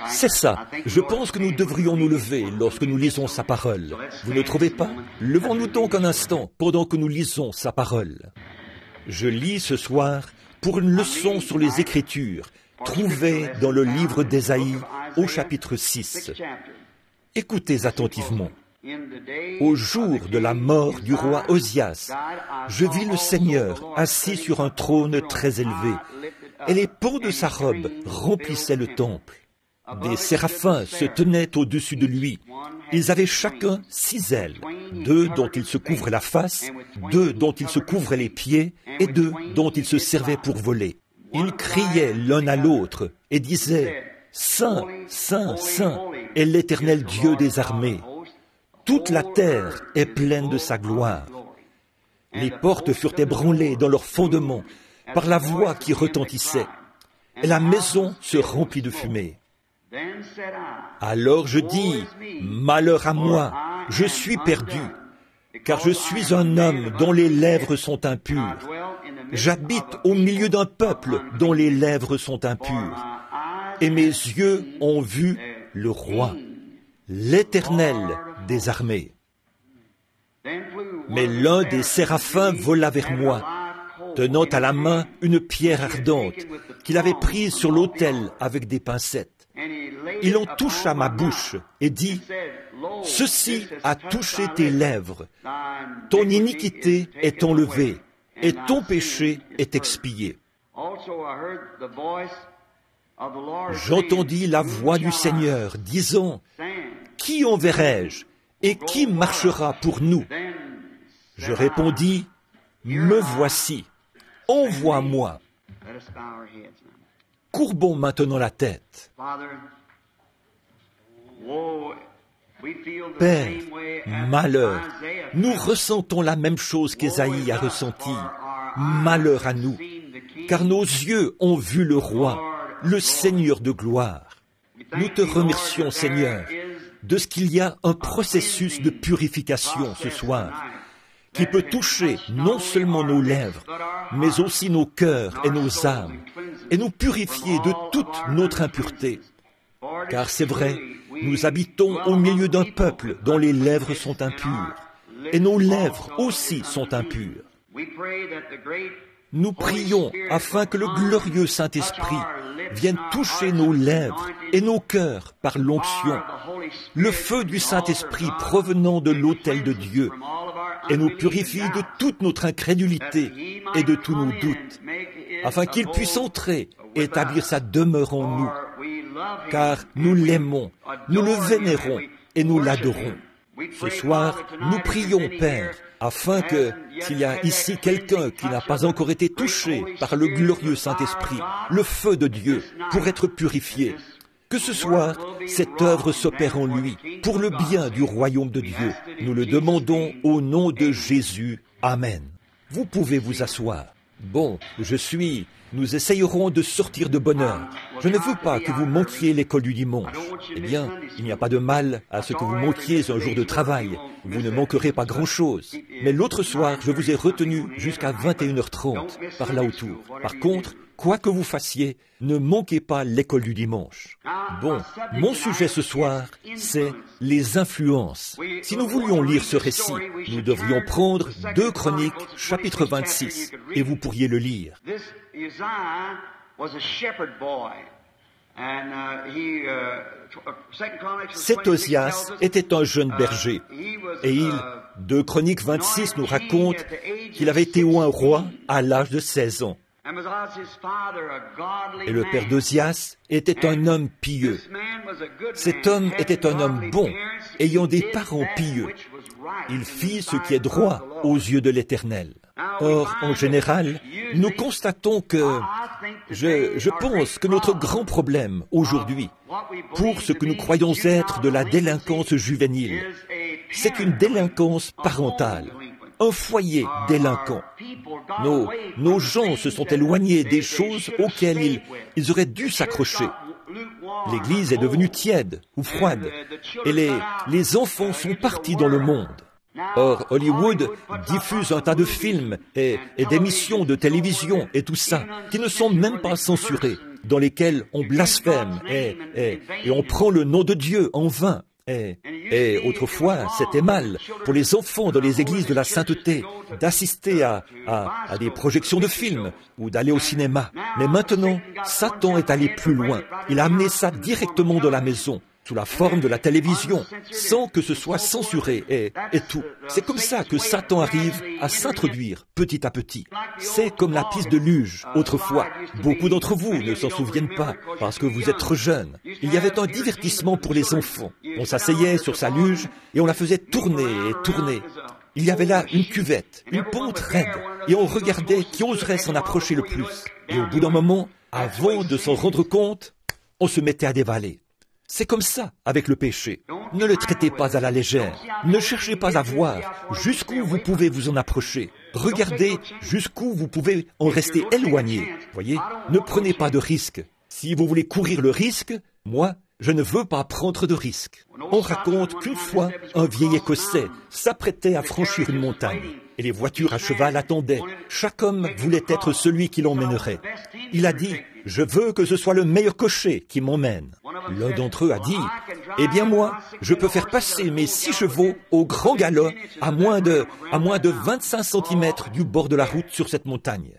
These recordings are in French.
C'est ça. Je pense que nous devrions nous lever lorsque nous lisons sa parole. Vous ne trouvez pas? Levons-nous donc un instant pendant que nous lisons sa parole. Je lis ce soir pour une leçon sur les Écritures, trouvée dans le livre d'Ésaïe au chapitre 6. Écoutez attentivement. Au jour de la mort du roi Osias, je vis le Seigneur assis sur un trône très élevé, et les pans de sa robe remplissaient le temple. Des séraphins se tenaient au-dessus de lui. Ils avaient chacun 6 ailes, 2 dont ils se couvraient la face, 2 dont ils se couvraient les pieds, et 2 dont ils se servaient pour voler. Ils criaient l'un à l'autre et disaient « Saint, Saint, Saint est l'Éternel Dieu des armées. Toute la terre est pleine de sa gloire. » Les portes furent ébranlées dans leurs fondements par la voix qui retentissait, et la maison se remplit de fumée. Alors je dis, malheur à moi, je suis perdu, car je suis un homme dont les lèvres sont impures. J'habite au milieu d'un peuple dont les lèvres sont impures. Et mes yeux ont vu le roi, l'Éternel des armées. Mais l'un des séraphins vola vers moi, tenant à la main une pierre ardente qu'il avait prise sur l'autel avec des pincettes. Il en toucha ma bouche et dit, « Ceci a touché tes lèvres. Ton iniquité est enlevée et ton péché est expié. » J'entendis la voix du Seigneur disant, « Qui enverrai-je et qui marchera pour nous ?» Je répondis, « Me voici, envoie-moi. » Courbons maintenant la tête. Père, malheur, nous ressentons la même chose qu'Ésaïe a ressenti. Malheur à nous, car nos yeux ont vu le roi, le Seigneur de gloire. Nous te remercions, Seigneur, de ce qu'il y a un processus de purification ce soir, qui peut toucher non seulement nos lèvres, mais aussi nos cœurs et nos âmes, et nous purifier de toute notre impureté. Car c'est vrai, nous habitons au milieu d'un peuple dont les lèvres sont impures, et nos lèvres aussi sont impures. Nous prions afin que le glorieux Saint-Esprit vienne toucher nos lèvres et nos cœurs par l'onction, le feu du Saint-Esprit provenant de l'autel de Dieu, et nous purifie de toute notre incrédulité et de tous nos doutes, afin qu'il puisse entrer et établir sa demeure en nous, car nous l'aimons, nous le vénérons et nous l'adorons. Ce soir, nous prions, Père, afin que, s'il y a ici quelqu'un qui n'a pas encore été touché par le glorieux Saint-Esprit, le feu de Dieu, pour être purifié, que ce soir, cette œuvre s'opère en lui, pour le bien du royaume de Dieu. Nous le demandons au nom de Jésus. Amen. Vous pouvez vous asseoir. Bon, nous essayerons de sortir de bonne heure. Je ne veux pas que vous manquiez l'école du dimanche. Eh bien, il n'y a pas de mal à ce que vous manquiez un jour de travail. Vous ne manquerez pas grand-chose. Mais l'autre soir, je vous ai retenu jusqu'à 21h30, par là autour. Par contre, quoi que vous fassiez, ne manquez pas l'école du dimanche. Bon, mon sujet ce soir, c'est les influences. Si nous voulions lire ce récit, nous devrions prendre 2 Chroniques, chapitre 26, et vous pourriez le lire. Cet Osias était un jeune berger, et 2 Chroniques 26 nous raconte qu'il avait été oint roi à l'âge de 16 ans. Et le père d'Osias était un homme pieux. Cet homme était un homme bon, ayant des parents pieux. Il fit ce qui est droit aux yeux de l'Éternel. Or, en général, nous constatons que, je pense que notre grand problème aujourd'hui, pour ce que nous croyons être de la délinquance juvénile, c'est une délinquance parentale, un foyer délinquant. Nos gens se sont éloignés des choses auxquelles ils auraient dû s'accrocher. L'Église est devenue tiède ou froide, et les enfants sont partis dans le monde. Or, Hollywood diffuse un tas de films et d'émissions de télévision et tout ça, qui ne sont même pas censurés. dans lesquels on blasphème et on prend le nom de Dieu en vain. Et autrefois, c'était mal pour les enfants dans les églises de la sainteté d'assister à des projections de films ou d'aller au cinéma. Mais maintenant, Satan est allé plus loin. Il a amené ça directement dans la maison, sous la forme de la télévision, sans que ce soit censuré et tout. C'est comme ça que Satan arrive à s'introduire petit à petit. C'est comme la piste de luge autrefois. Beaucoup d'entre vous ne s'en souviennent pas parce que vous êtes trop jeunes. Il y avait un divertissement pour les enfants. On s'asseyait sur sa luge et on la faisait tourner et tourner. Il y avait là une cuvette, une pente raide, et on regardait qui oserait s'en approcher le plus. Et au bout d'un moment, avant de s'en rendre compte, on se mettait à dévaler. C'est comme ça avec le péché. Ne le traitez pas à la légère. Ne cherchez pas à voir jusqu'où vous pouvez vous en approcher. Regardez jusqu'où vous pouvez en rester éloigné. Voyez, ne prenez pas de risques. Si vous voulez courir le risque, moi, je ne veux pas prendre de risques. On raconte qu'une fois, un vieil Écossais s'apprêtait à franchir une montagne. Et les voitures à cheval attendaient. Chaque homme voulait être celui qui l'emmènerait. Il a dit, « Je veux que ce soit le meilleur cocher qui m'emmène. » L'un d'entre eux a dit, « Eh bien moi, je peux faire passer mes 6 chevaux au grand galop à moins de 25 cm du bord de la route sur cette montagne. »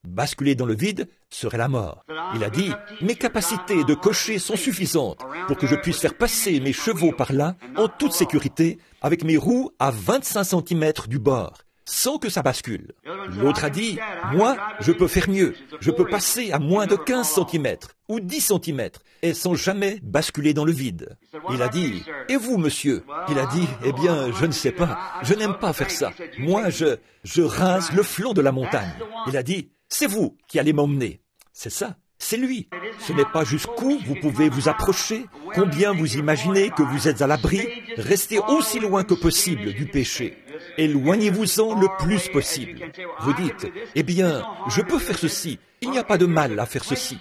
Basculer dans le vide serait la mort. Il a dit, « Mes capacités de cocher sont suffisantes pour que je puisse faire passer mes chevaux par là en toute sécurité avec mes roues à 25 cm du bord, sans que ça bascule. » L'autre a dit, « Moi, je peux faire mieux. Je peux passer à moins de 15 cm ou 10 cm et sans jamais basculer dans le vide. » Il a dit, « Et vous, monsieur ?» Il a dit, « Eh bien, je ne sais pas. Je n'aime pas faire ça. Moi, je rase le flanc de la montagne. » Il a dit, « C'est vous qui allez m'emmener. » C'est ça. C'est lui. Ce n'est pas jusqu'où vous pouvez vous approcher, combien vous imaginez que vous êtes à l'abri. Restez aussi loin que possible du péché. Éloignez-vous-en le plus possible. Vous dites, « Eh bien, je peux faire ceci. Il n'y a pas de mal à faire ceci. »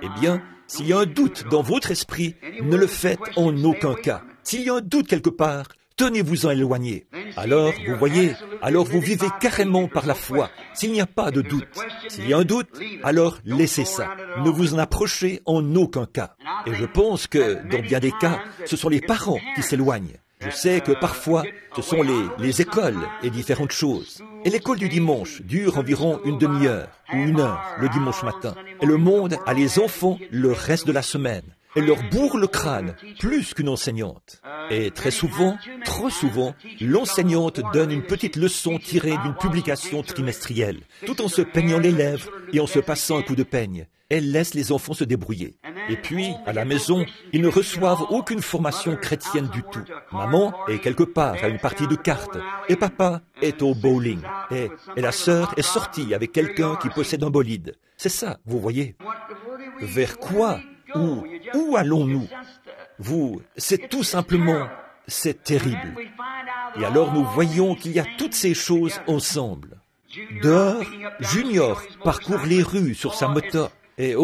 Eh bien, s'il y a un doute dans votre esprit, ne le faites en aucun cas. S'il y a un doute quelque part, tenez-vous-en éloigné. Alors, vous voyez, alors vous vivez carrément par la foi, s'il n'y a pas de doute. S'il y a un doute, alors laissez ça. Ne vous en approchez en aucun cas. Et je pense que, dans bien des cas, ce sont les parents qui s'éloignent. Je sais que parfois, ce sont les écoles et différentes choses. Et l'école du dimanche dure environ une demi-heure ou 1 heure le dimanche matin. Et le monde a les enfants le reste de la semaine. Elle leur bourre le crâne plus qu'une enseignante. Et très souvent, trop souvent, l'enseignante donne une petite leçon tirée d'une publication trimestrielle, tout en se peignant les lèvres et en se passant un coup de peigne. Elle laisse les enfants se débrouiller. Et puis, à la maison, ils ne reçoivent aucune formation chrétienne du tout. Maman est quelque part à une partie de cartes, et papa est au bowling. Et la sœur est sortie avec quelqu'un qui possède un bolide. C'est ça, vous voyez. Vers quoi? Où allons-nous? C'est tout simplement, c'est terrible. Et alors nous voyons qu'il y a toutes ces choses ensemble. Dehors, Junior parcourt les rues sur sa moto. Et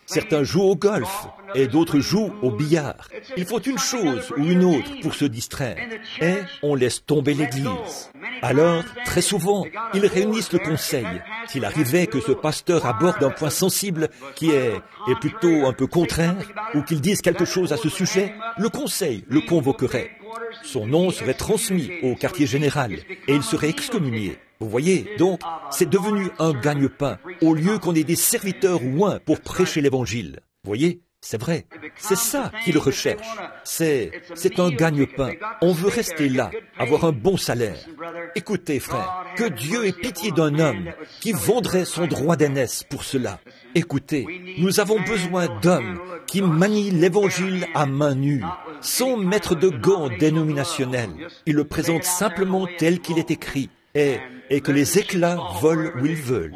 certains jouent au golf et d'autres jouent au billard. Ils font une chose ou une autre pour se distraire. Et on laisse tomber l'église. Alors, très souvent, ils réunissent le conseil. S'il arrivait que ce pasteur aborde un point sensible qui est plutôt un peu contraire, ou qu'il dise quelque chose à ce sujet, le conseil le convoquerait. Son nom serait transmis au quartier général et il serait excommunié. Vous voyez, donc, c'est devenu un gagne-pain, au lieu qu'on ait des serviteurs ouins pour prêcher l'Évangile. Vous voyez, c'est vrai, c'est ça qu'ils recherchent. C'est un gagne-pain. On veut rester là, avoir un bon salaire. Écoutez, frère, que Dieu ait pitié d'un homme qui vendrait son droit d'aînesse pour cela. Écoutez, nous avons besoin d'hommes qui manient l'Évangile à main nue, sans mettre de gants dénominationnels. Ils le présentent simplement tel qu'il est écrit. Et que les éclats volent où ils veulent.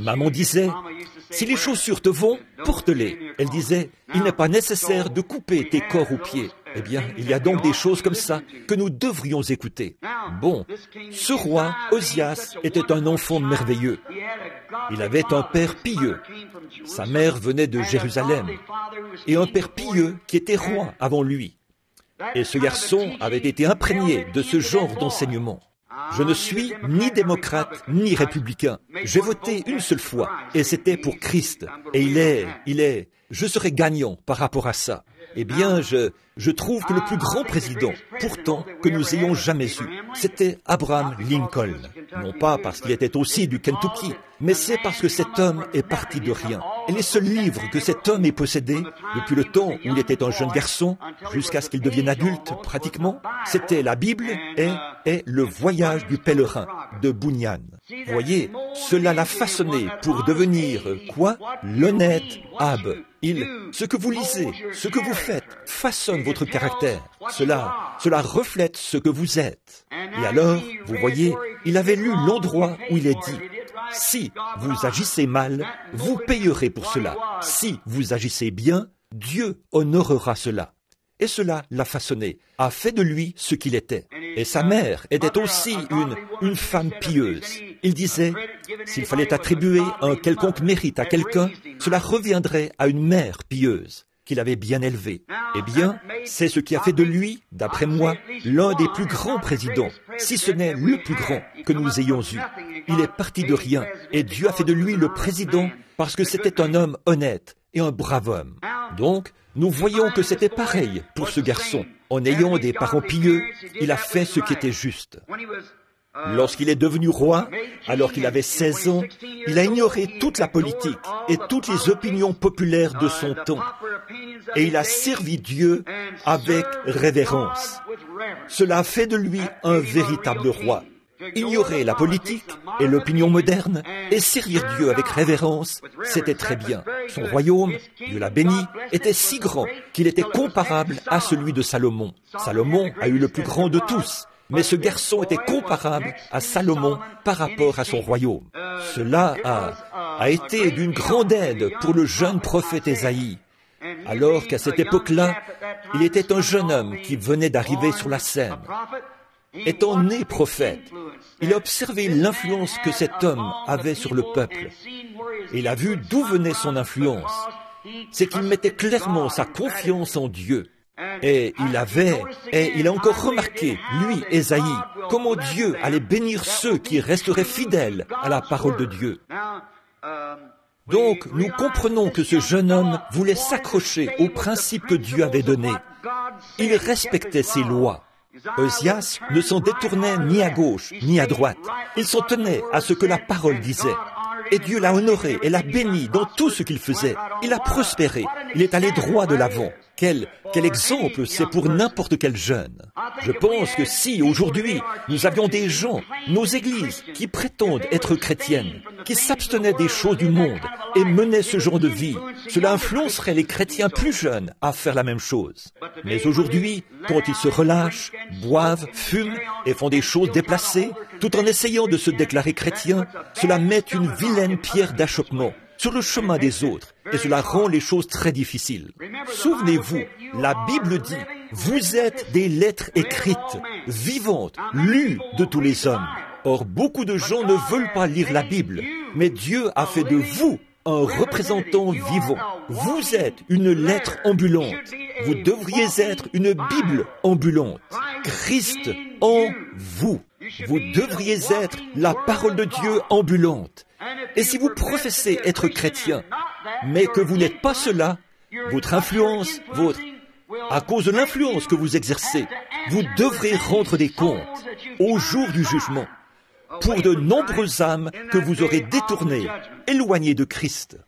Maman disait, « Si les chaussures te vont, porte-les. » Elle disait, « Il n'est pas nécessaire de couper tes corps aux pieds. » Eh bien, il y a donc des choses comme ça que nous devrions écouter. Bon, ce roi, Osias, était un enfant merveilleux. Il avait un père pieux. Sa mère venait de Jérusalem. Et un père pieux qui était roi avant lui. Et ce garçon avait été imprégné de ce genre d'enseignement. Je ne suis ni démocrate ni républicain. J'ai voté une seule fois et c'était pour Christ. Et je serai gagnant par rapport à ça. Eh bien, je trouve que le plus grand président, pourtant, que nous ayons jamais eu, c'était Abraham Lincoln. Non pas parce qu'il était aussi du Kentucky, mais c'est parce que cet homme est parti de rien. Et les seuls livres que cet homme ait possédés, depuis le temps où il était un jeune garçon, jusqu'à ce qu'il devienne adulte, pratiquement, c'était la Bible et le voyage du pèlerin de Bunyan. Vous voyez, cela l'a façonné pour devenir, quoi? L'honnête Ab. Ce que vous lisez, ce que vous faites, façonne votre caractère. Cela reflète ce que vous êtes. Et alors, vous voyez, il avait lu l'endroit où il est dit, « Si vous agissez mal, vous payerez pour cela. Si vous agissez bien, Dieu honorera cela. » Et cela l'a façonné, a fait de lui ce qu'il était. Et sa mère était aussi une femme pieuse. Il disait, s'il fallait attribuer un quelconque mérite à quelqu'un, cela reviendrait à une mère pieuse, qu'il avait bien élevée. Eh bien, c'est ce qui a fait de lui, d'après moi, l'un des plus grands présidents, si ce n'est le plus grand que nous ayons eu. Il est parti de rien, et Dieu a fait de lui le président parce que c'était un homme honnête et un brave homme. Donc, nous voyons que c'était pareil pour ce garçon. En ayant des parents pieux, il a fait ce qui était juste. Lorsqu'il est devenu roi, alors qu'il avait 16 ans, il a ignoré toute la politique et toutes les opinions populaires de son temps. Et il a servi Dieu avec révérence. Cela a fait de lui un véritable roi. Ignorer la politique et l'opinion moderne et servir Dieu avec révérence, c'était très bien. Son royaume, Dieu l'a béni, était si grand qu'il était comparable à celui de Salomon. Salomon a eu le plus grand de tous, mais ce garçon était comparable à Salomon par rapport à son royaume. Cela a été d'une grande aide pour le jeune prophète Ésaïe, alors qu'à cette époque-là, il était un jeune homme qui venait d'arriver sur la scène. Étant né prophète, il a observé l'influence que cet homme avait sur le peuple. Et il a vu d'où venait son influence. C'est qu'il mettait clairement sa confiance en Dieu. Et il a encore remarqué, lui, Ésaïe, comment Dieu allait bénir ceux qui resteraient fidèles à la parole de Dieu. Donc, nous comprenons que ce jeune homme voulait s'accrocher aux principes que Dieu avait donnés. Il respectait ses lois. Osias ne s'en détournait ni à gauche, ni à droite. Il s'en tenait à ce que la parole disait. Et Dieu l'a honoré et l'a béni dans tout ce qu'il faisait. Il a prospéré. Il est allé droit de l'avant. Quel exemple c'est pour n'importe quel jeune. Je pense que si aujourd'hui nous avions des gens, nos églises, qui prétendent être chrétiennes, qui s'abstenaient des choses du monde et menaient ce genre de vie, cela influencerait les chrétiens plus jeunes à faire la même chose. Mais aujourd'hui, quand ils se relâchent, boivent, fument et font des choses déplacées, tout en essayant de se déclarer chrétiens, cela met une vilaine pierre d'achoppement sur le chemin des autres, et cela rend les choses très difficiles. Souvenez-vous, la Bible dit, vous êtes des lettres écrites, vivantes, lues de tous les hommes. Or, beaucoup de gens ne veulent pas lire la Bible, mais Dieu a fait de vous un représentant vivant. Vous êtes une lettre ambulante. Vous devriez être une Bible ambulante. Christ en vous. Vous devriez être la parole de Dieu ambulante. Et si vous professez être chrétien, mais que vous n'êtes pas cela, votre influence, à cause de l'influence que vous exercez, vous devrez rendre des comptes au jour du jugement pour de nombreuses âmes que vous aurez détournées, éloignées de Christ.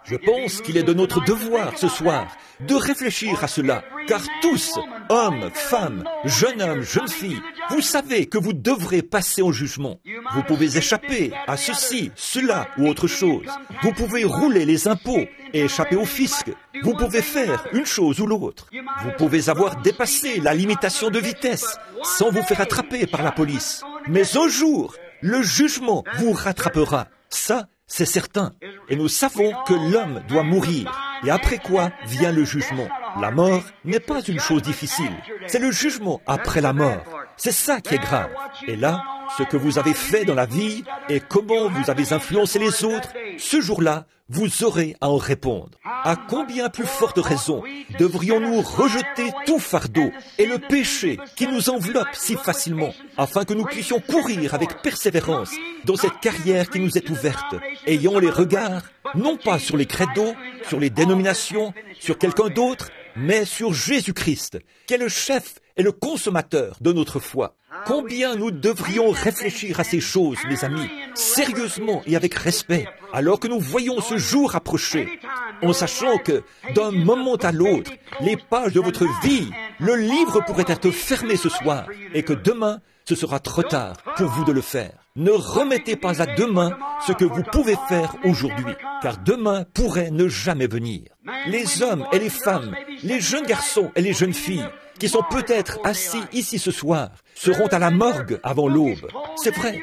Je pense qu'il est de notre devoir ce soir de réfléchir à cela, car tous, hommes, femmes, jeunes hommes, jeunes filles, vous savez que vous devrez passer au jugement. Vous pouvez échapper à ceci, cela ou autre chose. Vous pouvez rouler les impôts et échapper au fisc. Vous pouvez faire une chose ou l'autre. Vous pouvez avoir dépassé la limitation de vitesse sans vous faire attraper par la police. Mais un jour, le jugement vous rattrapera. Ça, c'est certain. Et nous savons que l'homme doit mourir. Et après quoi vient le jugement. La mort n'est pas une chose difficile. C'est le jugement après la mort. C'est ça qui est grave. Et là, ce que vous avez fait dans la vie et comment vous avez influencé les autres, ce jour-là, vous aurez à en répondre. À combien plus forte raison devrions-nous rejeter tout fardeau et le péché qui nous enveloppe si facilement, afin que nous puissions courir avec persévérance dans cette carrière qui nous est ouverte, ayant les regards, non pas sur les credos, sur les dénominations, sur quelqu'un d'autre, mais sur Jésus-Christ, qui est le chef et le consommateur de notre foi. Combien nous devrions réfléchir à ces choses, mes amis, sérieusement et avec respect, alors que nous voyons ce jour approcher, en sachant que, d'un moment à l'autre, les pages de votre vie, le livre pourrait être fermé ce soir, et que demain, ce sera trop tard pour vous de le faire. Ne remettez pas à demain ce que vous pouvez faire aujourd'hui, car demain pourrait ne jamais venir. Les hommes et les femmes, les jeunes garçons et les jeunes filles, qui sont peut-être assis ici ce soir, seront à la morgue avant l'aube. C'est vrai.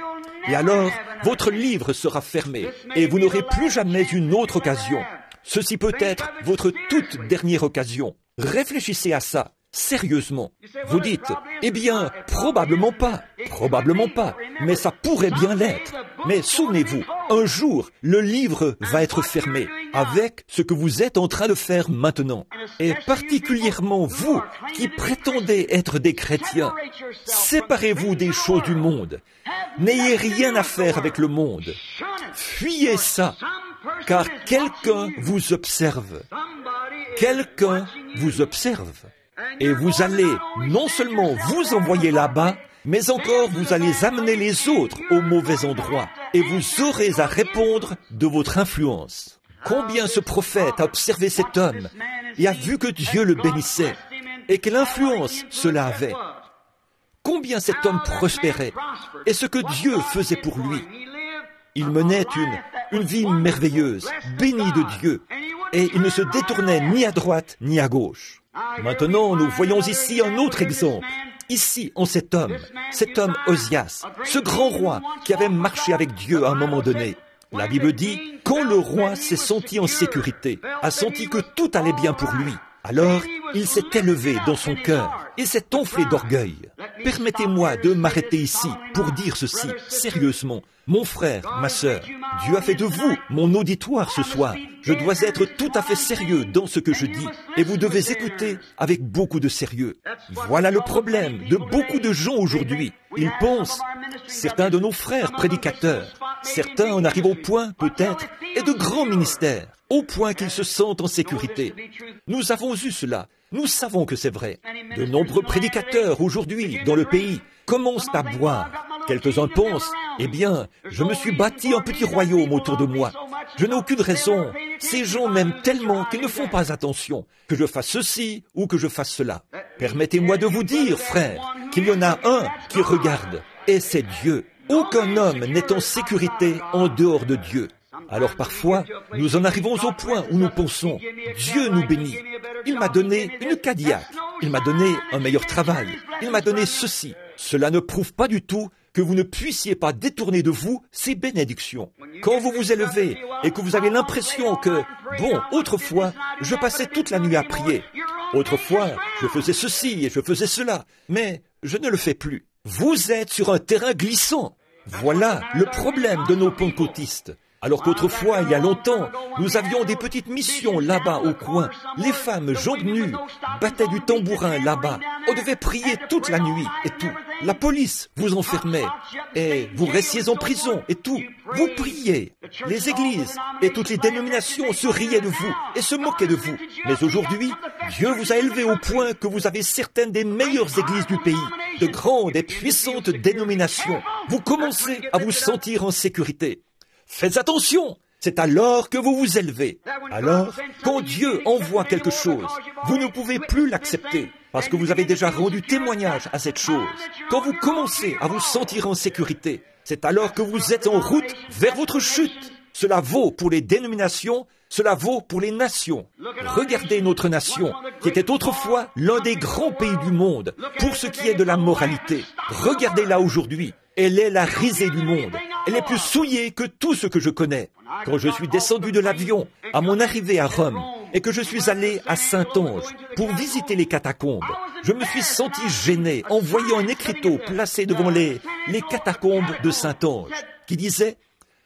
Et alors, votre livre sera fermé, et vous n'aurez plus jamais une autre occasion. Ceci peut être votre toute dernière occasion. Réfléchissez à ça, sérieusement. Vous dites, eh bien, probablement pas, mais ça pourrait bien l'être. Mais souvenez-vous, un jour, le livre va être fermé avec ce que vous êtes en train de faire maintenant. Et particulièrement vous qui prétendez être des chrétiens, séparez-vous des choses du monde. N'ayez rien à faire avec le monde. Fuyez ça, car quelqu'un vous observe. Quelqu'un vous observe. Et vous allez non seulement vous envoyer là-bas, mais encore vous allez amener les autres au mauvais endroit. Et vous aurez à répondre de votre influence. Combien ce prophète a observé cet homme et a vu que Dieu le bénissait et quelle influence cela avait. Combien cet homme prospérait et ce que Dieu faisait pour lui. Il menait une vie merveilleuse, bénie de Dieu, et il ne se détournait ni à droite ni à gauche. Maintenant, nous voyons ici un autre exemple. Ici, en cet homme Osias, ce grand roi qui avait marché avec Dieu à un moment donné. La Bible dit, quand le roi s'est senti en sécurité, a senti que tout allait bien pour lui, alors il s'est élevé dans son cœur et s'est enflé d'orgueil. Permettez-moi de m'arrêter ici pour dire ceci sérieusement. Mon frère, ma sœur, Dieu a fait de vous mon auditoire ce soir. Je dois être tout à fait sérieux dans ce que je dis et vous devez écouter avec beaucoup de sérieux. Voilà le problème de beaucoup de gens aujourd'hui. Ils pensent, certains de nos frères prédicateurs, certains en arrivent au point, peut-être, et de grands ministères, au point qu'ils se sentent en sécurité. Nous avons eu cela. Nous savons que c'est vrai. De nombreux prédicateurs aujourd'hui dans le pays commencent à boire. Quelques-uns pensent, eh bien, je me suis bâti un petit royaume autour de moi. Je n'ai aucune raison. Ces gens m'aiment tellement qu'ils ne font pas attention, que je fasse ceci ou que je fasse cela. Permettez-moi de vous dire, frère, qu'il y en a un qui regarde, et c'est Dieu. Aucun homme n'est en sécurité en dehors de Dieu. Alors parfois, nous en arrivons au point où nous pensons, Dieu nous bénit. Il m'a donné une Cadillac, il m'a donné un meilleur travail, il m'a donné ceci. Cela ne prouve pas du tout que vous ne puissiez pas détourner de vous ces bénédictions. Quand vous vous élevez et que vous avez l'impression que, bon, autrefois, je passais toute la nuit à prier. Autrefois, je faisais ceci et je faisais cela, mais je ne le fais plus. Vous êtes sur un terrain glissant. Voilà le problème de nos pentecôtistes. Alors qu'autrefois, il y a longtemps, nous avions des petites missions là-bas au coin. Les femmes, jambes nues, battaient du tambourin là-bas. On devait prier toute la nuit et tout. La police vous enfermait et vous restiez en prison et tout. Vous priez. Les églises et toutes les dénominations se riaient de vous et se moquaient de vous. Mais aujourd'hui, Dieu vous a élevé au point que vous avez certaines des meilleures églises du pays, de grandes et puissantes dénominations. Vous commencez à vous sentir en sécurité. Faites attention, c'est alors que vous vous élevez. Alors, quand Dieu envoie quelque chose, vous ne pouvez plus l'accepter parce que vous avez déjà rendu témoignage à cette chose. Quand vous commencez à vous sentir en sécurité, c'est alors que vous êtes en route vers votre chute. Cela vaut pour les dénominations, cela vaut pour les nations. Regardez notre nation, qui était autrefois l'un des grands pays du monde pour ce qui est de la moralité. Regardez-la aujourd'hui. Elle est la risée du monde. Elle est plus souillée que tout ce que je connais. Quand je suis descendu de l'avion à mon arrivée à Rome et que je suis allé à Saint-Ange pour visiter les catacombes, je me suis senti gêné en voyant un écriteau placé devant les catacombes de Saint-Ange qui disait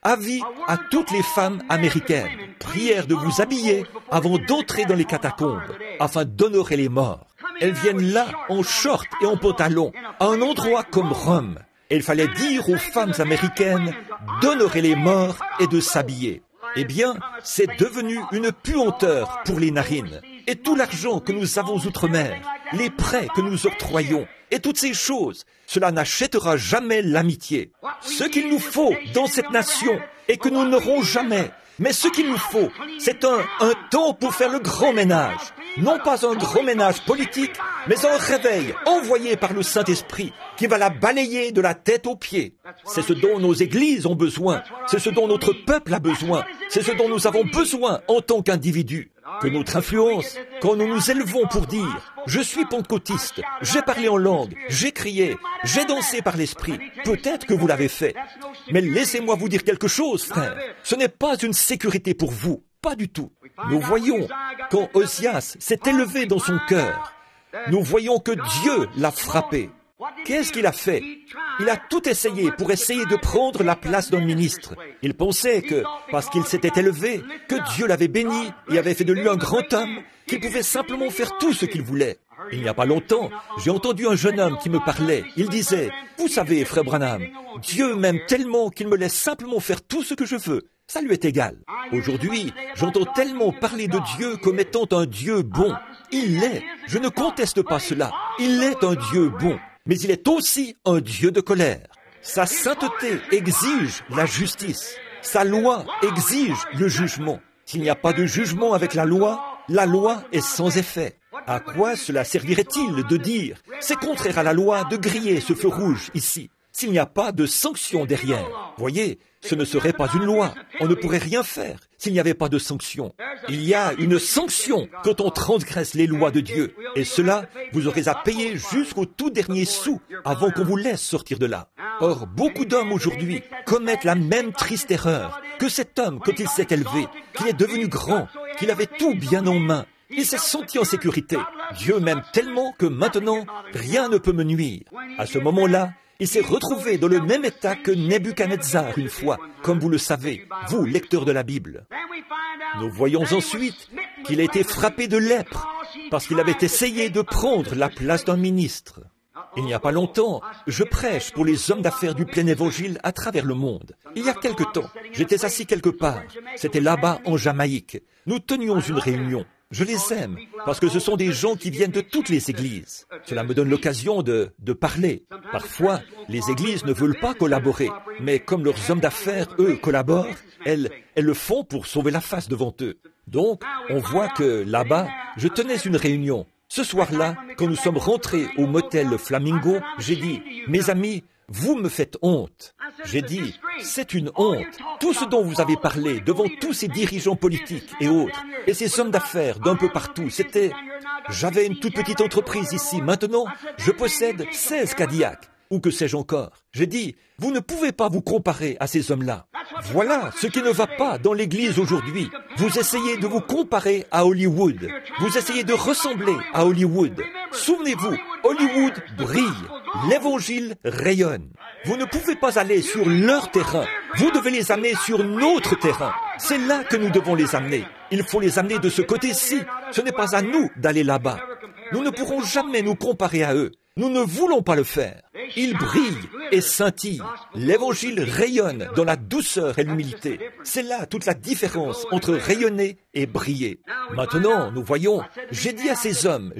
Avis à toutes les femmes américaines. Prière de vous habiller avant d'entrer dans les catacombes, afin d'honorer les morts. Elles viennent là, en short et en pantalon, à un endroit comme Rome. Et il fallait dire aux femmes américaines d'honorer les morts et de s'habiller. Eh bien, c'est devenu une puanteur pour les narines. Et tout l'argent que nous avons outre-mer, les prêts que nous octroyons, et toutes ces choses, cela n'achètera jamais l'amitié. Ce qu'il nous faut dans cette nation, et que nous n'aurons jamais, mais ce qu'il nous faut, c'est un temps pour faire le grand ménage. Non pas un grand ménage politique, mais un réveil envoyé par le Saint-Esprit qui va la balayer de la tête aux pieds. C'est ce dont nos églises ont besoin, c'est ce dont notre peuple a besoin, c'est ce dont nous avons besoin en tant qu'individus. Que notre influence, quand nous nous élevons pour dire « Je suis pentecôtiste, j'ai parlé en langue, j'ai crié, j'ai dansé par l'Esprit », peut-être que vous l'avez fait. Mais laissez-moi vous dire quelque chose, frère. Ce n'est pas une sécurité pour vous, pas du tout. Nous voyons, quand Osias s'est élevé dans son cœur, nous voyons que Dieu l'a frappé. Qu'est-ce qu'il a fait? Il a tout essayé pour essayer de prendre la place d'un ministre. Il pensait que, parce qu'il s'était élevé, que Dieu l'avait béni et avait fait de lui un grand homme, qu'il pouvait simplement faire tout ce qu'il voulait. Il n'y a pas longtemps, j'ai entendu un jeune homme qui me parlait. Il disait, « Vous savez, frère Branham, Dieu m'aime tellement qu'il me laisse simplement faire tout ce que je veux. Ça lui est égal. » Aujourd'hui, j'entends tellement parler de Dieu comme étant un Dieu bon. Il l'est. Je ne conteste pas cela. Il est un Dieu bon. Mais il est aussi un Dieu de colère. Sa sainteté exige la justice. Sa loi exige le jugement. S'il n'y a pas de jugement avec la loi est sans effet. À quoi cela servirait-il de dire « C'est contraire à la loi de griller ce feu rouge ici » s'il n'y a pas de sanction derrière? Voyez, ce ne serait pas une loi. On ne pourrait rien faire s'il n'y avait pas de sanction. Il y a une sanction quand on transgresse les lois de Dieu. Et cela, vous aurez à payer jusqu'au tout dernier sou avant qu'on vous laisse sortir de là. Or, beaucoup d'hommes aujourd'hui commettent la même triste erreur que cet homme quand il s'est élevé, qu'il est devenu grand, qu'il avait tout bien en main. Il s'est senti en sécurité. Dieu m'aime tellement que maintenant, rien ne peut me nuire. À ce moment-là, il s'est retrouvé dans le même état que Nebuchadnezzar une fois, comme vous le savez, vous, lecteurs de la Bible. Nous voyons ensuite qu'il a été frappé de lèpre parce qu'il avait essayé de prendre la place d'un ministre. Il n'y a pas longtemps, je prêche pour les hommes d'affaires du plein évangile à travers le monde. Il y a quelque temps, j'étais assis quelque part. C'était là-bas en Jamaïque. Nous tenions une réunion. Je les aime, parce que ce sont des gens qui viennent de toutes les églises. Cela me donne l'occasion de parler. Parfois, les églises ne veulent pas collaborer, mais comme leurs hommes d'affaires, eux, collaborent, elles le font pour sauver la face devant eux. Donc, on voit que là-bas, je tenais une réunion. Ce soir-là, quand nous sommes rentrés au motel Flamingo, j'ai dit, « Mes amis, vous me faites honte. » J'ai dit, c'est une honte. Tout ce dont vous avez parlé devant tous ces dirigeants politiques et autres, et ces hommes d'affaires d'un peu partout, c'était... J'avais une toute petite entreprise ici. Maintenant, je possède 16 Cadillacs. Ou que sais-je encore. J'ai dit, vous ne pouvez pas vous comparer à ces hommes-là. Voilà ce qui ne va pas dans l'Église aujourd'hui. Vous essayez de vous comparer à Hollywood. Vous essayez de ressembler à Hollywood. Souvenez-vous, Hollywood brille. L'Évangile rayonne. Vous ne pouvez pas aller sur leur terrain. Vous devez les amener sur notre terrain. C'est là que nous devons les amener. Il faut les amener de ce côté-ci. Ce n'est pas à nous d'aller là-bas. Nous ne pourrons jamais nous comparer à eux. Nous ne voulons pas le faire. Ils brillent et scintillent. L'Évangile rayonne dans la douceur et l'humilité. C'est là toute la différence entre rayonner et briller. Maintenant, nous voyons, j'ai dit à ces hommes,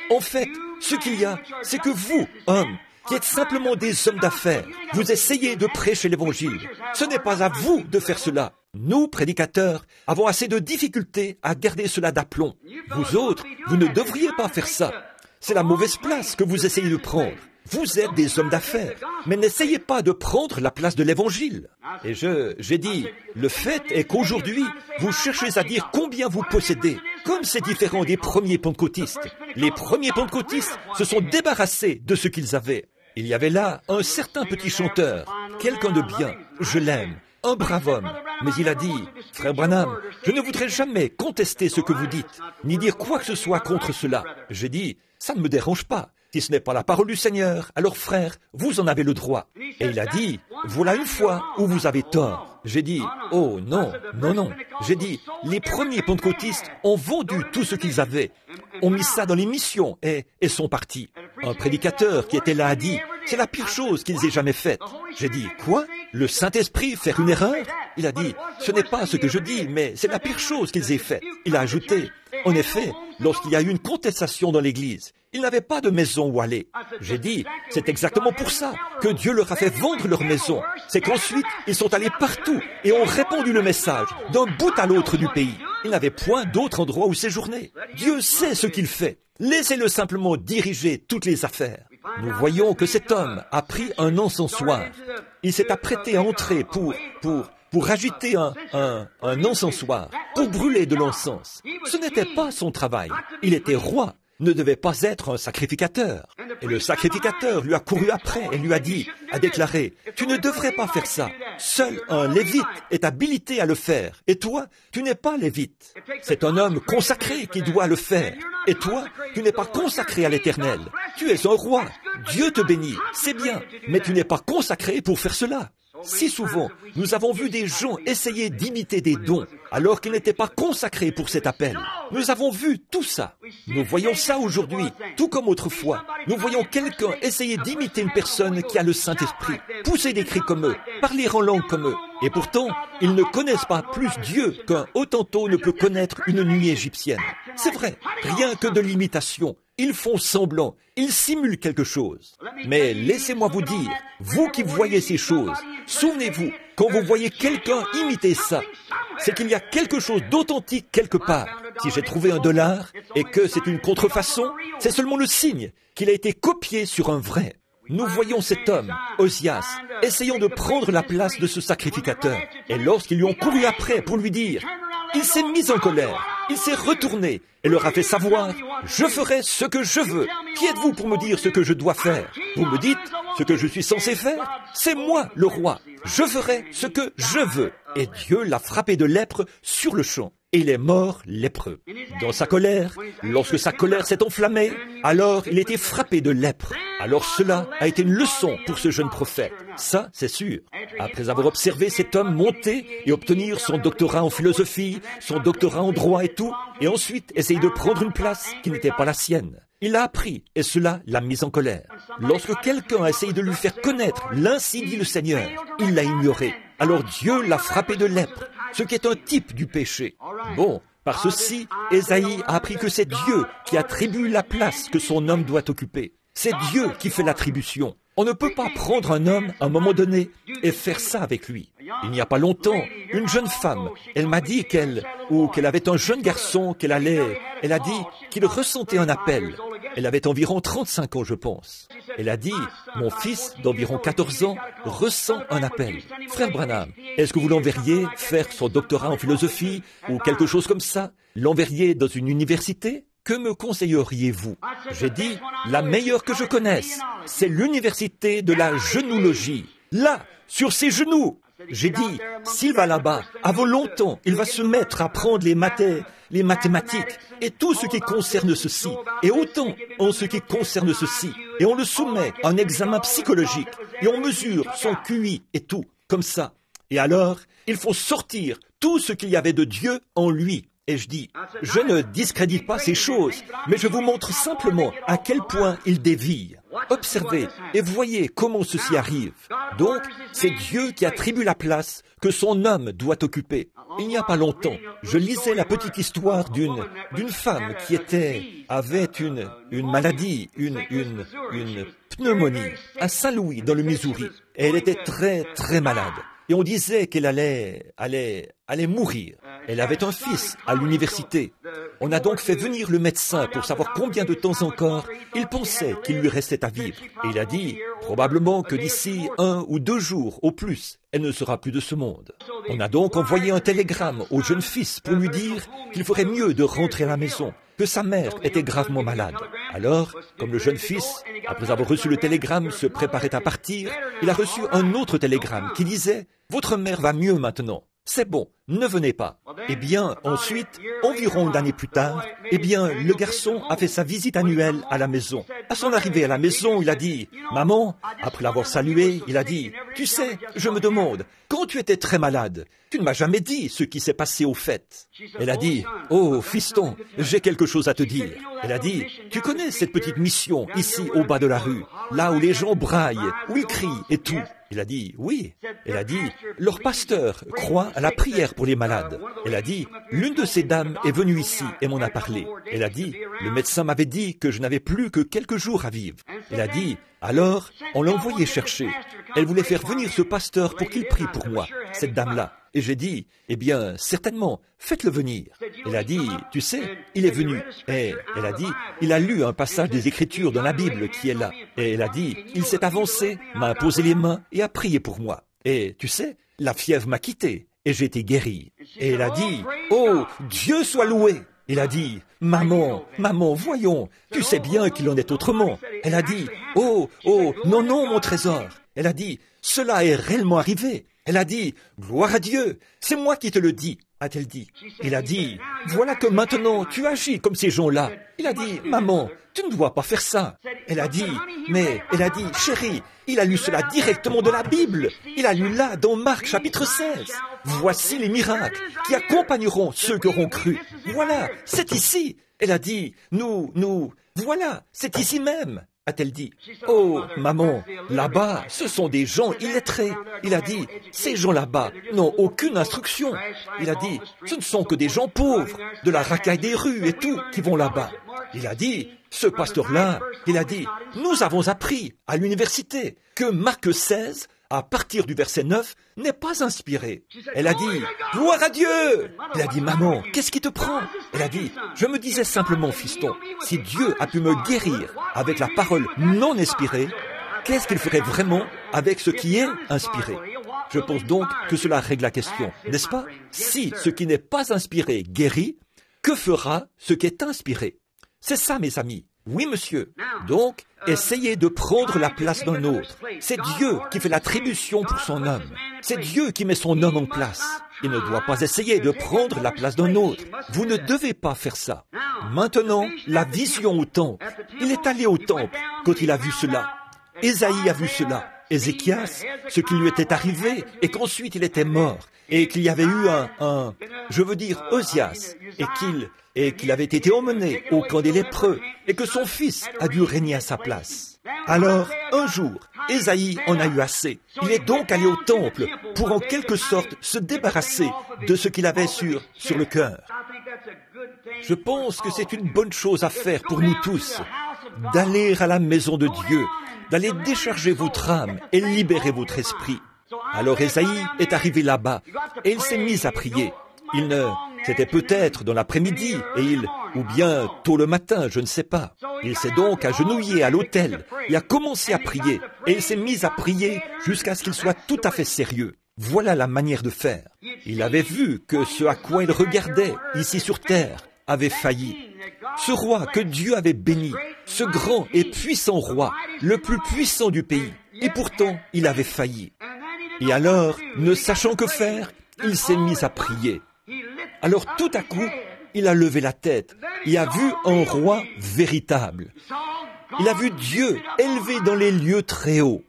en fait, ce qu'il y a, c'est que vous, hommes, qui êtes simplement des hommes d'affaires, vous essayez de prêcher l'Évangile. Ce n'est pas à vous de faire cela. Nous, prédicateurs, avons assez de difficultés à garder cela d'aplomb. Vous autres, vous ne devriez pas faire ça. C'est la mauvaise place que vous essayez de prendre. Vous êtes des hommes d'affaires, mais n'essayez pas de prendre la place de l'Évangile. Et j'ai dit, le fait est qu'aujourd'hui, vous cherchez à dire combien vous possédez, comme c'est différent des premiers pentecôtistes. Les premiers pentecôtistes se sont débarrassés de ce qu'ils avaient. Il y avait là un certain petit chanteur, quelqu'un de bien, je l'aime, un brave homme. Mais il a dit, « Frère Branham, je ne voudrais jamais contester ce que vous dites, ni dire quoi que ce soit contre cela. » J'ai dit, « Ça ne me dérange pas. Si ce n'est pas la parole du Seigneur, alors frère, vous en avez le droit. Et il a dit, voilà une fois où vous avez tort. J'ai dit, oh non, non, non. J'ai dit, les premiers pentecôtistes ont vendu tout ce qu'ils avaient, ont mis ça dans les missions et sont partis. Un prédicateur qui était là a dit, c'est la pire chose qu'ils aient jamais faite. J'ai dit, quoi? Le Saint-Esprit faire une erreur? Il a dit, ce n'est pas ce que je dis, mais c'est la pire chose qu'ils aient faite. Il a ajouté, en effet, lorsqu'il y a eu une contestation dans l'Église, ils n'avaient pas de maison où aller. J'ai dit, c'est exactement pour ça que Dieu leur a fait vendre leur maison. C'est qu'ensuite, ils sont allés partout et ont répandu le message d'un bout à l'autre du pays. Ils n'avaient point d'autre endroit où séjourner. Dieu sait ce qu'il fait. Laissez-le simplement diriger toutes les affaires. Nous voyons que cet homme a pris un encensoir. Il s'est apprêté à entrer pour agiter un encensoir, pour brûler de l'encens. Ce n'était pas son travail. Il était roi, ne devait pas être un sacrificateur. Et le sacrificateur lui a couru après et lui a déclaré, « Tu ne devrais pas faire ça. Seul un lévite est habilité à le faire. Et toi, tu n'es pas lévite. C'est un homme consacré qui doit le faire. Et toi, tu n'es pas consacré à l'Éternel. Tu es un roi. Dieu te bénit. C'est bien. Mais tu n'es pas consacré pour faire cela. » Si souvent, nous avons vu des gens essayer d'imiter des dons, alors qu'ils n'étaient pas consacrés pour cet appel. Nous avons vu tout ça. Nous voyons ça aujourd'hui, tout comme autrefois. Nous voyons quelqu'un essayer d'imiter une personne qui a le Saint-Esprit, pousser des cris comme eux, parler en langue comme eux. Et pourtant, ils ne connaissent pas plus Dieu qu'un Hottentot ne peut connaître une nuit égyptienne. C'est vrai, rien que de l'imitation. Ils font semblant, ils simulent quelque chose. Mais laissez-moi vous dire, vous qui voyez ces choses, souvenez-vous, quand vous voyez quelqu'un imiter ça, c'est qu'il y a quelque chose d'authentique quelque part. Si j'ai trouvé $1 et que c'est une contrefaçon, c'est seulement le signe qu'il a été copié sur un vrai. Nous voyons cet homme, Osias, essayant de prendre la place de ce sacrificateur. Et lorsqu'ils lui ont couru après pour lui dire, il s'est mis en colère, il s'est retourné et leur a fait savoir, je ferai ce que je veux. Qui êtes-vous pour me dire ce que je dois faire? Vous me dites, ce que je suis censé faire, c'est moi le roi. Je ferai ce que je veux. Et Dieu l'a frappé de lèpre sur le champ. Et il est mort lépreux. Dans sa colère, lorsque sa colère s'est enflammée, alors il était frappé de lèpre. Alors cela a été une leçon pour ce jeune prophète. Ça, c'est sûr. Après avoir observé cet homme monter et obtenir son doctorat en philosophie, son doctorat en droit et tout, et ensuite essayer de prendre une place qui n'était pas la sienne. Il a appris, et cela l'a mis en colère. Lorsque quelqu'un a essayé de lui faire connaître l'ainsi dit le Seigneur, il l'a ignoré. Alors Dieu l'a frappé de lèpre, ce qui est un type du péché. Bon, par ceci, Ésaïe a appris que c'est Dieu qui attribue la place que son homme doit occuper. C'est Dieu qui fait l'attribution. On ne peut pas prendre un homme à un moment donné et faire ça avec lui. Il n'y a pas longtemps, une jeune femme, elle m'a dit qu'elle avait un jeune garçon elle a dit qu'il ressentait un appel. Elle avait environ 35 ans, je pense. Elle a dit, mon fils d'environ 14 ans ressent un appel. Frère Branham, est-ce que vous l'enverriez faire son doctorat en philosophie ou quelque chose comme ça? L'enverriez dans une université? Que me conseilleriez-vous? J'ai dit, la meilleure que je connaisse, c'est l'université de la genoologie. Là, sur ses genoux. J'ai dit, s'il va là-bas, avant longtemps, il va se mettre à prendre les mathématiques et tout ce qui concerne ceci, et autant en ce qui concerne ceci, et on le soumet à un examen psychologique, et on mesure son QI et tout, comme ça. Et alors, il faut sortir tout ce qu'il y avait de Dieu en lui. Et je dis, je ne discrédite pas ces choses, mais je vous montre simplement à quel point il dévie. Observez et voyez comment ceci arrive. Donc, c'est Dieu qui attribue la place que son homme doit occuper. Il n'y a pas longtemps, je lisais la petite histoire d'une femme qui avait une maladie, une pneumonie, à Saint-Louis, dans le Missouri. Et elle était très, très malade. Et on disait qu'elle allait mourir. Elle avait un fils à l'université. On a donc fait venir le médecin pour savoir combien de temps encore il pensait qu'il lui restait à vivre. Et il a dit, probablement que d'ici 1 ou 2 jours au plus, elle ne sera plus de ce monde. On a donc envoyé un télégramme au jeune fils pour lui dire qu'il ferait mieux de rentrer à la maison, que sa mère était gravement malade. Alors, comme le jeune fils, après avoir reçu le télégramme, se préparait à partir, il a reçu un autre télégramme qui disait « Votre mère va mieux maintenant ». c'est bon, ne venez pas. Eh bien, ensuite, environ une année plus tard, eh bien, le garçon a fait sa visite annuelle à la maison. À son arrivée à la maison, il a dit, « Maman », après l'avoir saluée, il a dit, « Tu sais, je me demande, quand tu étais très malade, tu ne m'as jamais dit ce qui s'est passé au fait. » Elle a dit, « Oh, fiston, j'ai quelque chose à te dire. » Elle a dit, « Tu connais cette petite mission ici au bas de la rue, là où les gens braillent, où ils crient et tout. » Il a dit, oui. Elle a dit, leur pasteur croit à la prière pour les malades. Elle a dit, l'une de ces dames est venue ici et m'en a parlé. Elle a dit, le médecin m'avait dit que je n'avais plus que quelques jours à vivre. Elle a dit, alors, on l'a envoyé chercher. Elle voulait faire venir ce pasteur pour qu'il prie pour moi, cette dame-là. Et j'ai dit, eh bien, certainement, faites-le venir. Elle a dit, tu sais, il est venu. Et elle a dit, il a lu un passage des Écritures dans la Bible qui est là. Et elle a dit, il s'est avancé, m'a imposé les mains et a prié pour moi. Et tu sais, la fièvre m'a quitté et j'ai été guéri. Et elle a dit, oh, Dieu soit loué. Il a dit, maman, voyons, tu sais bien qu'il en est autrement. Elle a dit, oh, non, mon trésor. Elle a dit, cela est réellement arrivé. Elle a dit, gloire à Dieu, c'est moi qui te le dis, a-t-elle dit. Il a dit, voilà que maintenant tu agis comme ces gens-là. Il a dit, maman, tu ne dois pas faire ça. Elle a dit, chérie, il a lu cela directement de la Bible. Il a lu là dans Marc chapitre 16. Voici les miracles qui accompagneront ceux qui auront cru. Voilà, c'est ici. Elle a dit, voilà, c'est ici même. A-t-elle dit, oh, maman, là-bas, ce sont des gens illettrés. Il a dit, ces gens là-bas n'ont aucune instruction. Il a dit, ce ne sont que des gens pauvres, de la racaille des rues et tout, qui vont là-bas. Il a dit, ce pasteur-là, il a dit, nous avons appris à l'université que Marc 16, à partir du verset 9, n'est pas inspiré. Elle a dit, gloire à Dieu! Elle a dit, maman, qu'est-ce qui te prend? Elle a dit, je me disais simplement, fiston, si Dieu a pu me guérir avec la parole non inspirée, qu'est-ce qu'il ferait vraiment avec ce qui est inspiré? Je pense donc que cela règle la question, n'est-ce pas? Si ce qui n'est pas inspiré guérit, que fera ce qui est inspiré? C'est ça, mes amis. Oui, monsieur. Donc, essayez de prendre la place d'un autre. C'est Dieu qui fait l'attribution pour son homme. C'est Dieu qui met son homme en place. Il ne doit pas essayer de prendre la place d'un autre. Vous ne devez pas faire ça. Maintenant, la vision au temple. Il est allé au temple quand il a vu cela. Ésaïe a vu cela. Ézéchias, ce qui lui était arrivé, et qu'ensuite il était mort, et qu'il y avait eu Osias, et qu'il avait été emmené au camp des lépreux, et que son fils a dû régner à sa place. Alors, un jour, Ésaïe en a eu assez. Il est donc allé au temple pour en quelque sorte se débarrasser de ce qu'il avait sur le cœur. Je pense que c'est une bonne chose à faire pour nous tous, d'aller à la maison de Dieu, d'aller décharger votre âme et libérer votre esprit. Alors Ésaïe est arrivé là-bas et il s'est mis à prier. C'était peut-être dans l'après-midi ou bien tôt le matin, je ne sais pas. Il s'est donc agenouillé à l'autel et a commencé à prier. Et il s'est mis à prier jusqu'à ce qu'il soit tout à fait sérieux. Voilà la manière de faire. Il avait vu que ce à quoi il regardait ici sur terre avait failli. Ce roi que Dieu avait béni, ce grand et puissant roi, le plus puissant du pays, et pourtant il avait failli. Et alors, ne sachant que faire, il s'est mis à prier. Alors tout à coup, il a levé la tête et a vu un roi véritable. Il a vu Dieu élevé dans les lieux très hauts.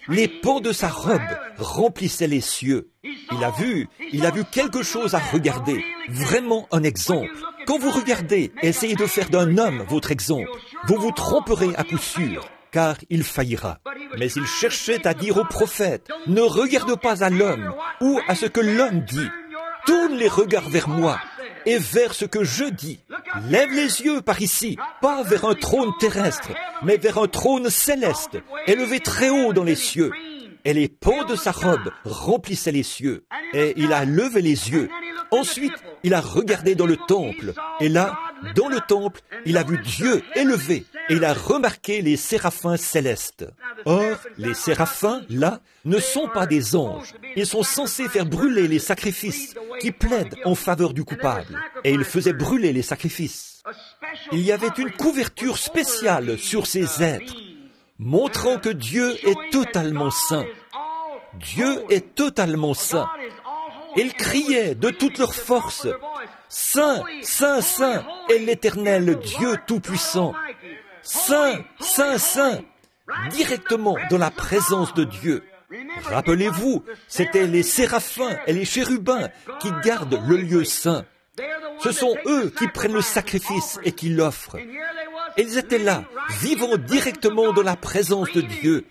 Les pans de sa robe remplissaient les cieux. Il a vu quelque chose à regarder, vraiment un exemple. Quand vous regardez, essayez de faire d'un homme votre exemple. Vous vous tromperez à coup sûr, car il faillira. Mais il cherchait à dire au prophète, ne regarde pas à l'homme ou à ce que l'homme dit. Tourne les regards vers moi et vers ce que je dis. Lève les yeux par ici, pas vers un trône terrestre, mais vers un trône céleste, élevé très haut dans les cieux. Et les pans de sa robe remplissaient les cieux. Et il a levé les yeux. Ensuite, il a regardé dans le temple. Et là, dans le temple, il a vu Dieu élevé. Et il a remarqué les séraphins célestes. Or, les séraphins, là, ne sont pas des anges. Ils sont censés faire brûler les sacrifices qui plaident en faveur du coupable. Et ils faisaient brûler les sacrifices. Il y avait une couverture spéciale sur ces êtres, montrant que Dieu est totalement saint. Dieu est totalement saint. Ils criaient de toute leur force, « Saint, Saint, Saint est l'Éternel Dieu Tout-Puissant. Saint, Saint, Saint », directement dans la présence de Dieu. Rappelez-vous, c'étaient les séraphins et les chérubins qui gardent le lieu saint. Ce sont eux qui prennent le sacrifice et qui l'offrent. Ils étaient là, vivant directement dans la présence de Dieu,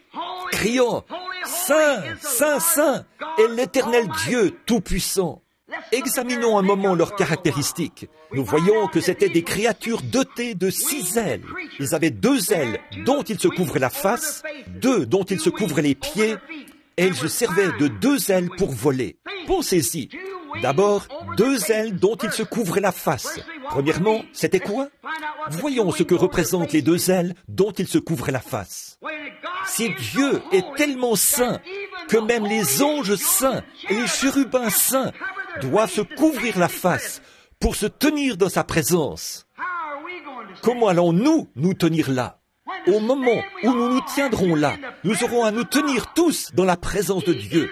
criant « Saint, Saint, Saint est l'Éternel Dieu Tout-Puissant ». Examinons un moment leurs caractéristiques. Nous voyons que c'étaient des créatures dotées de 6 ailes. Ils avaient 2 ailes dont ils se couvraient la face, 2 dont ils se couvraient les pieds, et ils se servaient de 2 ailes pour voler. Pensez-y. D'abord, 2 ailes dont ils se couvraient la face. Premièrement, c'était quoi? Voyons ce que représentent les 2 ailes dont ils se couvraient la face. Si Dieu est tellement saint que même les anges saints et les chérubins saints doivent se couvrir la face pour se tenir dans sa présence, comment allons-nous nous tenir là? Au moment où nous nous tiendrons là, nous aurons à nous tenir tous dans la présence de Dieu.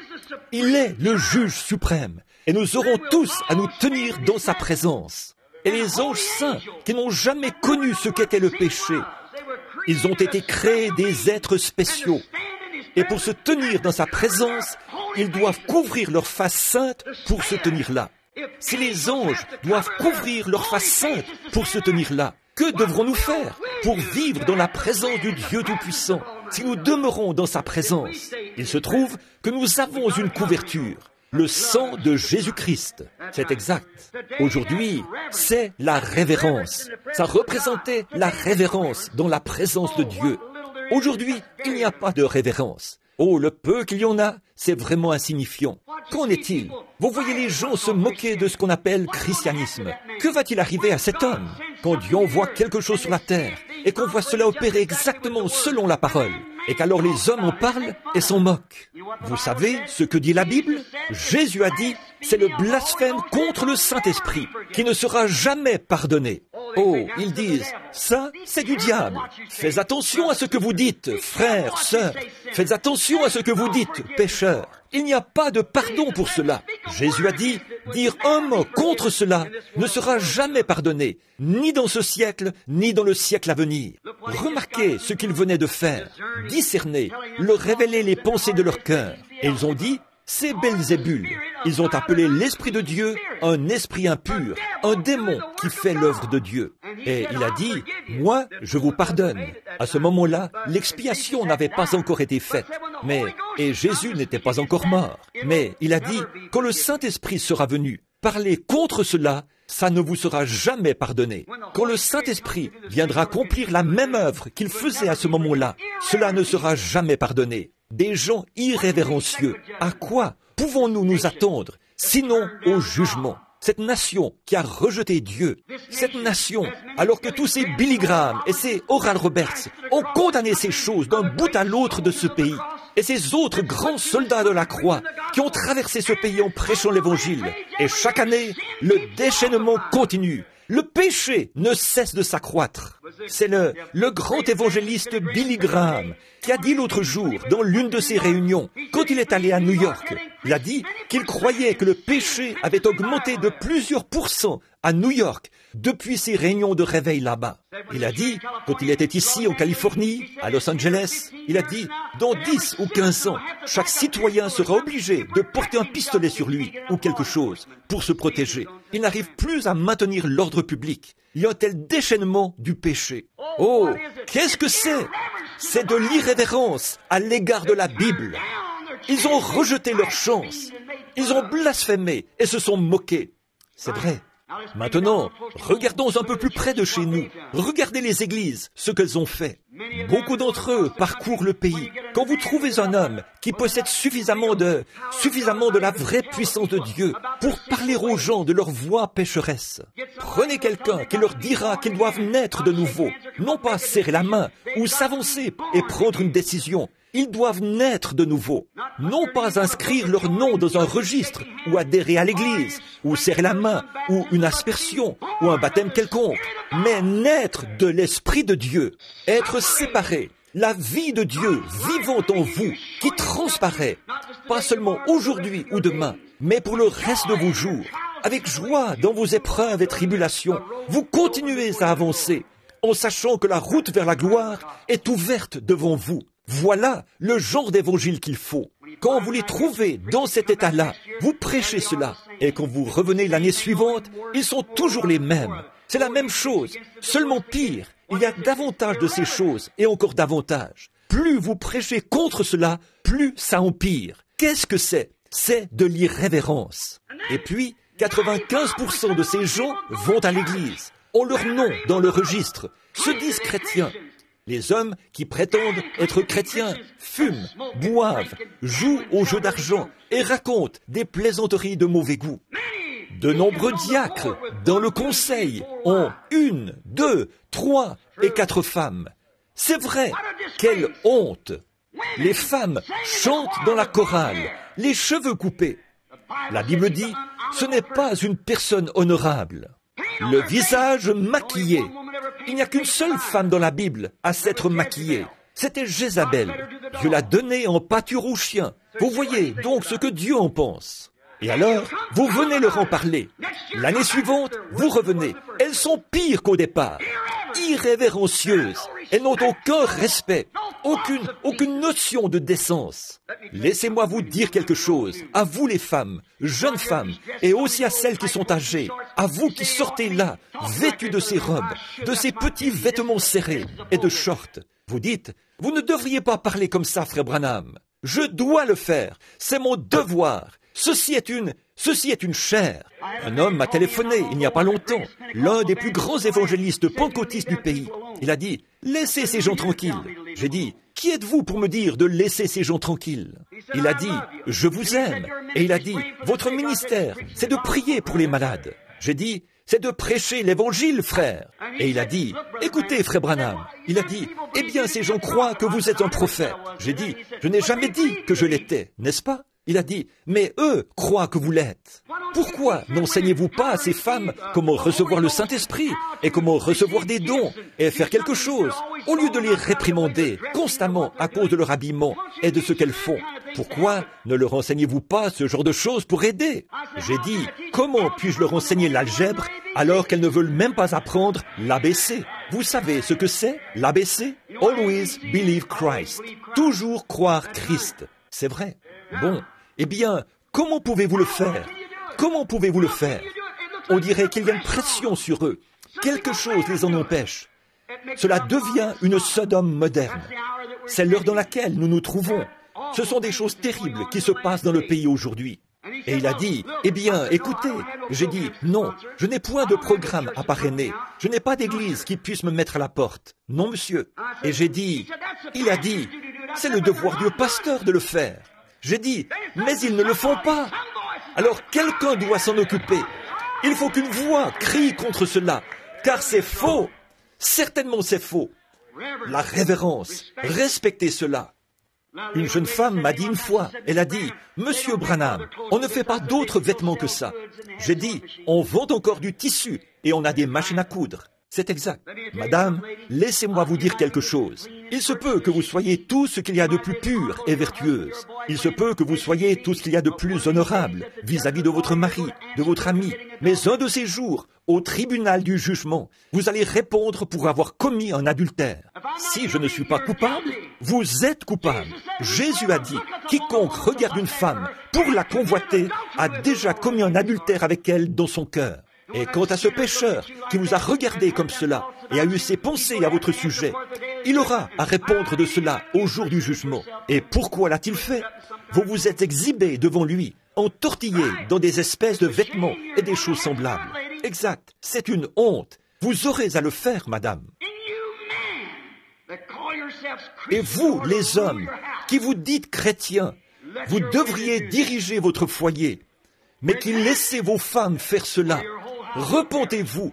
Il est le juge suprême et nous aurons tous à nous tenir dans sa présence. Et les anges saints qui n'ont jamais connu ce qu'était le péché, ils ont été créés des êtres spéciaux. Et pour se tenir dans sa présence, ils doivent couvrir leur face sainte pour se tenir là. Si les anges doivent couvrir leur face sainte pour se tenir là, que devrons-nous faire pour vivre dans la présence du Dieu Tout-Puissant? Si nous demeurons dans sa présence, il se trouve que nous avons une couverture, le sang de Jésus-Christ. C'est exact. Aujourd'hui, c'est la révérence. Ça représentait la révérence dans la présence de Dieu. Aujourd'hui, il n'y a pas de révérence. Oh, le peu qu'il y en a, c'est vraiment insignifiant. Qu'en est-il? Vous voyez les gens se moquer de ce qu'on appelle christianisme. Que va-t-il arriver à cet homme quand Dieu envoie quelque chose sur la terre et qu'on voit cela opérer exactement selon la parole et qu'alors les hommes en parlent et s'en moquent? Vous savez ce que dit la Bible? Jésus a dit, c'est le blasphème contre le Saint-Esprit qui ne sera jamais pardonné. Oh, ils disent, ça, c'est du diable. Faites attention à ce que vous dites, frères, sœurs. Faites attention à ce que vous dites, pécheurs. Il n'y a pas de pardon pour cela. Jésus a dit, dire un mot contre cela ne sera jamais pardonné, ni dans ce siècle, ni dans le siècle à venir. Remarquez ce qu'ils venaient de faire, discerner, leur révéler les pensées de leur cœur. Et ils ont dit, c'est Belzébul. Ils ont appelé l'Esprit de Dieu un esprit impur, un démon qui fait l'œuvre de Dieu. Et il a dit, moi, je vous pardonne. À ce moment-là, l'expiation n'avait pas encore été faite. Et Jésus n'était pas encore mort. Mais il a dit, quand le Saint-Esprit sera venu, parler contre cela, ça ne vous sera jamais pardonné. Quand le Saint-Esprit viendra accomplir la même œuvre qu'il faisait à ce moment-là, cela ne sera jamais pardonné. Des gens irrévérencieux. À quoi pouvons-nous nous attendre, sinon au jugement? Cette nation qui a rejeté Dieu, cette nation, alors que tous ces Billy Graham et ces Oral Roberts ont condamné ces choses d'un bout à l'autre de ce pays, et ces autres grands soldats de la croix qui ont traversé ce pays en prêchant l'Évangile, et chaque année, le déchaînement continue. Le péché ne cesse de s'accroître. C'est le grand évangéliste Billy Graham qui a dit l'autre jour, dans l'une de ses réunions, quand il est allé à New York, il a dit qu'il croyait que le péché avait augmenté de plusieurs pourcents à New York depuis ses réunions de réveil là-bas. Il a dit, quand il était ici en Californie, à Los Angeles, il a dit, dans 10 ou 15 ans, chaque citoyen sera obligé de porter un pistolet sur lui ou quelque chose pour se protéger. Il n'arrive plus à maintenir l'ordre public. Il y a un tel déchaînement du péché. Oh, qu'est-ce que c'est? C'est de l'irrévérence à l'égard de la Bible. Ils ont rejeté leur chance. Ils ont blasphémé et se sont moqués. C'est vrai. Maintenant, regardons un peu plus près de chez nous. Regardez les églises, ce qu'elles ont fait. Beaucoup d'entre eux parcourent le pays. Quand vous trouvez un homme qui possède suffisamment de la vraie puissance de Dieu pour parler aux gens de leur voie pécheresse, prenez quelqu'un qui leur dira qu'ils doivent naître de nouveau, non pas serrer la main ou s'avancer et prendre une décision. Ils doivent naître de nouveau, non pas inscrire leur nom dans un registre ou adhérer à l'église, ou serrer la main, ou une aspersion, ou un baptême quelconque, mais naître de l'Esprit de Dieu, être séparé, la vie de Dieu vivant en vous, qui transparaît, pas seulement aujourd'hui ou demain, Mais pour le reste de vos jours, avec joie dans vos épreuves et tribulations, vous continuez à avancer, en sachant que la route vers la gloire est ouverte devant vous. Voilà le genre d'évangile qu'il faut. Quand vous les trouvez dans cet état-là, vous prêchez cela. Et quand vous revenez l'année suivante, ils sont toujours les mêmes. C'est la même chose, seulement pire. Il y a davantage de ces choses, et encore davantage. Plus vous prêchez contre cela, plus ça empire. Qu'est-ce que c'est? C'est de l'irrévérence. Et puis, 95% de ces gens vont à l'église, ont leur nom dans le registre, se disent chrétiens. Les hommes qui prétendent être chrétiens fument, boivent, jouent aux jeux d'argent et racontent des plaisanteries de mauvais goût. De nombreux diacres dans le conseil ont 1, 2, 3 et 4 femmes. C'est vrai, quelle honte! Les femmes chantent dans la chorale, les cheveux coupés. La Bible dit, ce n'est pas une personne honorable. Le visage maquillé. Il n'y a qu'une seule femme dans la Bible à s'être maquillée. C'était Jézabel. Dieu l'a donnée en pâture aux chiens. Vous voyez donc ce que Dieu en pense. Et alors, vous venez leur en parler. L'année suivante, vous revenez. Elles sont pires qu'au départ. Irrévérencieuses. Elles n'ont aucun respect, aucune notion de décence. Laissez-moi vous dire quelque chose, à vous les femmes, jeunes femmes, et aussi à celles qui sont âgées, à vous qui sortez là, vêtues de ces robes, de ces petits vêtements serrés et de shorts. Vous dites, vous ne devriez pas parler comme ça, frère Branham. Je dois le faire, c'est mon devoir. Ceci est une chair. Un homme m'a téléphoné il n'y a pas longtemps, l'un des plus grands évangélistes pentecôtistes du pays. Il a dit, laissez ces gens tranquilles. J'ai dit, qui êtes-vous pour me dire de laisser ces gens tranquilles? Il a dit, je vous aime. Et il a dit, votre ministère, c'est de prier pour les malades. J'ai dit, c'est de prêcher l'évangile, frère. Et il a dit, écoutez, frère Branham. Il a dit, eh bien, ces gens croient que vous êtes un prophète. J'ai dit, je n'ai jamais dit que je l'étais, n'est-ce pas? Il a dit, mais eux croient que vous l'êtes. Pourquoi n'enseignez-vous pas à ces femmes comment recevoir le Saint-Esprit et comment recevoir des dons et faire quelque chose, au lieu de les réprimander constamment à cause de leur habillement et de ce qu'elles font? Pourquoi ne leur enseignez-vous pas ce genre de choses pour aider? J'ai dit, comment puis-je leur enseigner l'algèbre alors qu'elles ne veulent même pas apprendre l'ABC? Vous savez ce que c'est, l'ABC? Always believe Christ. Toujours croire Christ. C'est vrai. Bon. Eh bien, comment pouvez-vous le faire? Comment pouvez-vous le faire? On dirait qu'il y a une pression sur eux. Quelque chose les en empêche. Cela devient une Sodome moderne. C'est l'heure dans laquelle nous nous trouvons. Ce sont des choses terribles qui se passent dans le pays aujourd'hui. Et il a dit, eh bien, écoutez, j'ai dit, non, je n'ai point de programme à parrainer. Je n'ai pas d'église qui puisse me mettre à la porte. Non, monsieur. Et j'ai dit, il a dit, c'est le devoir du pasteur de le faire. J'ai dit, mais ils ne le font pas. Alors quelqu'un doit s'en occuper. Il faut qu'une voix crie contre cela, car c'est faux. Certainement c'est faux. La révérence, respectez cela. Une jeune femme m'a dit une fois, elle a dit, « Monsieur Branham, on ne fait pas d'autres vêtements que ça. » J'ai dit, « On vend encore du tissu et on a des machines à coudre. » C'est exact. Madame, laissez-moi vous dire quelque chose. Il se peut que vous soyez tout ce qu'il y a de plus pur et vertueuse. Il se peut que vous soyez tout ce qu'il y a de plus honorable vis-à-vis de votre mari, de votre ami. Mais un de ces jours, au tribunal du jugement, vous allez répondre pour avoir commis un adultère. Si je ne suis pas coupable, vous êtes coupable. Jésus a dit, quiconque regarde une femme pour la convoiter a déjà commis un adultère avec elle dans son cœur. Et quant à ce pécheur qui vous a regardé comme cela et a eu ses pensées à votre sujet, il aura à répondre de cela au jour du jugement. Et pourquoi l'a-t-il fait? Vous vous êtes exhibé devant lui, entortillé dans des espèces de vêtements et des choses semblables. Exact, c'est une honte. Vous aurez à le faire, madame. Et vous, les hommes, qui vous dites chrétiens, vous devriez diriger votre foyer, mais qui laissez vos femmes faire cela. Repentez-vous,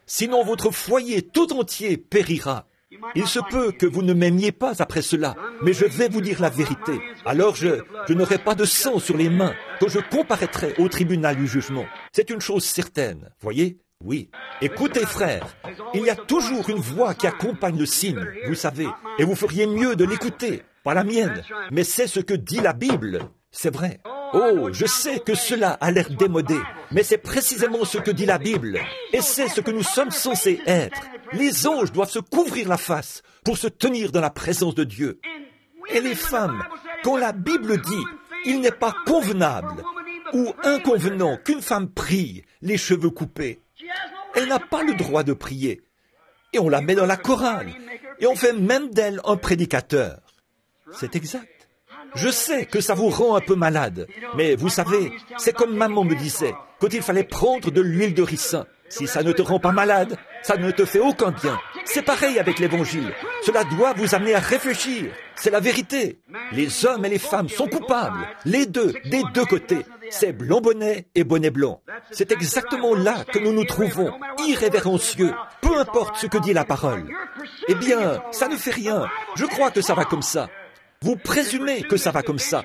sinon votre foyer tout entier périra. Il se peut que vous ne m'aimiez pas après cela, mais je vais vous dire la vérité. Alors je n'aurai pas de sang sur les mains quand je comparaîtrai au tribunal du jugement. C'est une chose certaine, voyez? Oui. Écoutez, frères, il y a toujours une voix qui accompagne le signe, vous savez, et vous feriez mieux de l'écouter, pas la mienne, mais c'est ce que dit la Bible. C'est vrai. Oh, je sais que cela a l'air démodé, mais c'est précisément ce que dit la Bible. Et c'est ce que nous sommes censés être. Les anges doivent se couvrir la face pour se tenir dans la présence de Dieu. Et les femmes, quand la Bible dit « il n'est pas convenable » ou inconvenant qu'une femme prie les cheveux coupés, elle n'a pas le droit de prier. Et on la met dans la chorale. Et on fait même d'elle un prédicateur. C'est exact. Je sais que ça vous rend un peu malade, mais vous savez, c'est comme maman me disait, quand il fallait prendre de l'huile de ricin. Si ça ne te rend pas malade, ça ne te fait aucun bien. C'est pareil avec l'Évangile. Cela doit vous amener à réfléchir. C'est la vérité. Les hommes et les femmes sont coupables. Les deux, des deux côtés. C'est blanc bonnet et bonnet blanc. C'est exactement là que nous nous trouvons, irrévérencieux, peu importe ce que dit la parole. Eh bien, ça ne fait rien. Je crois que ça va comme ça. Vous présumez que ça va comme ça.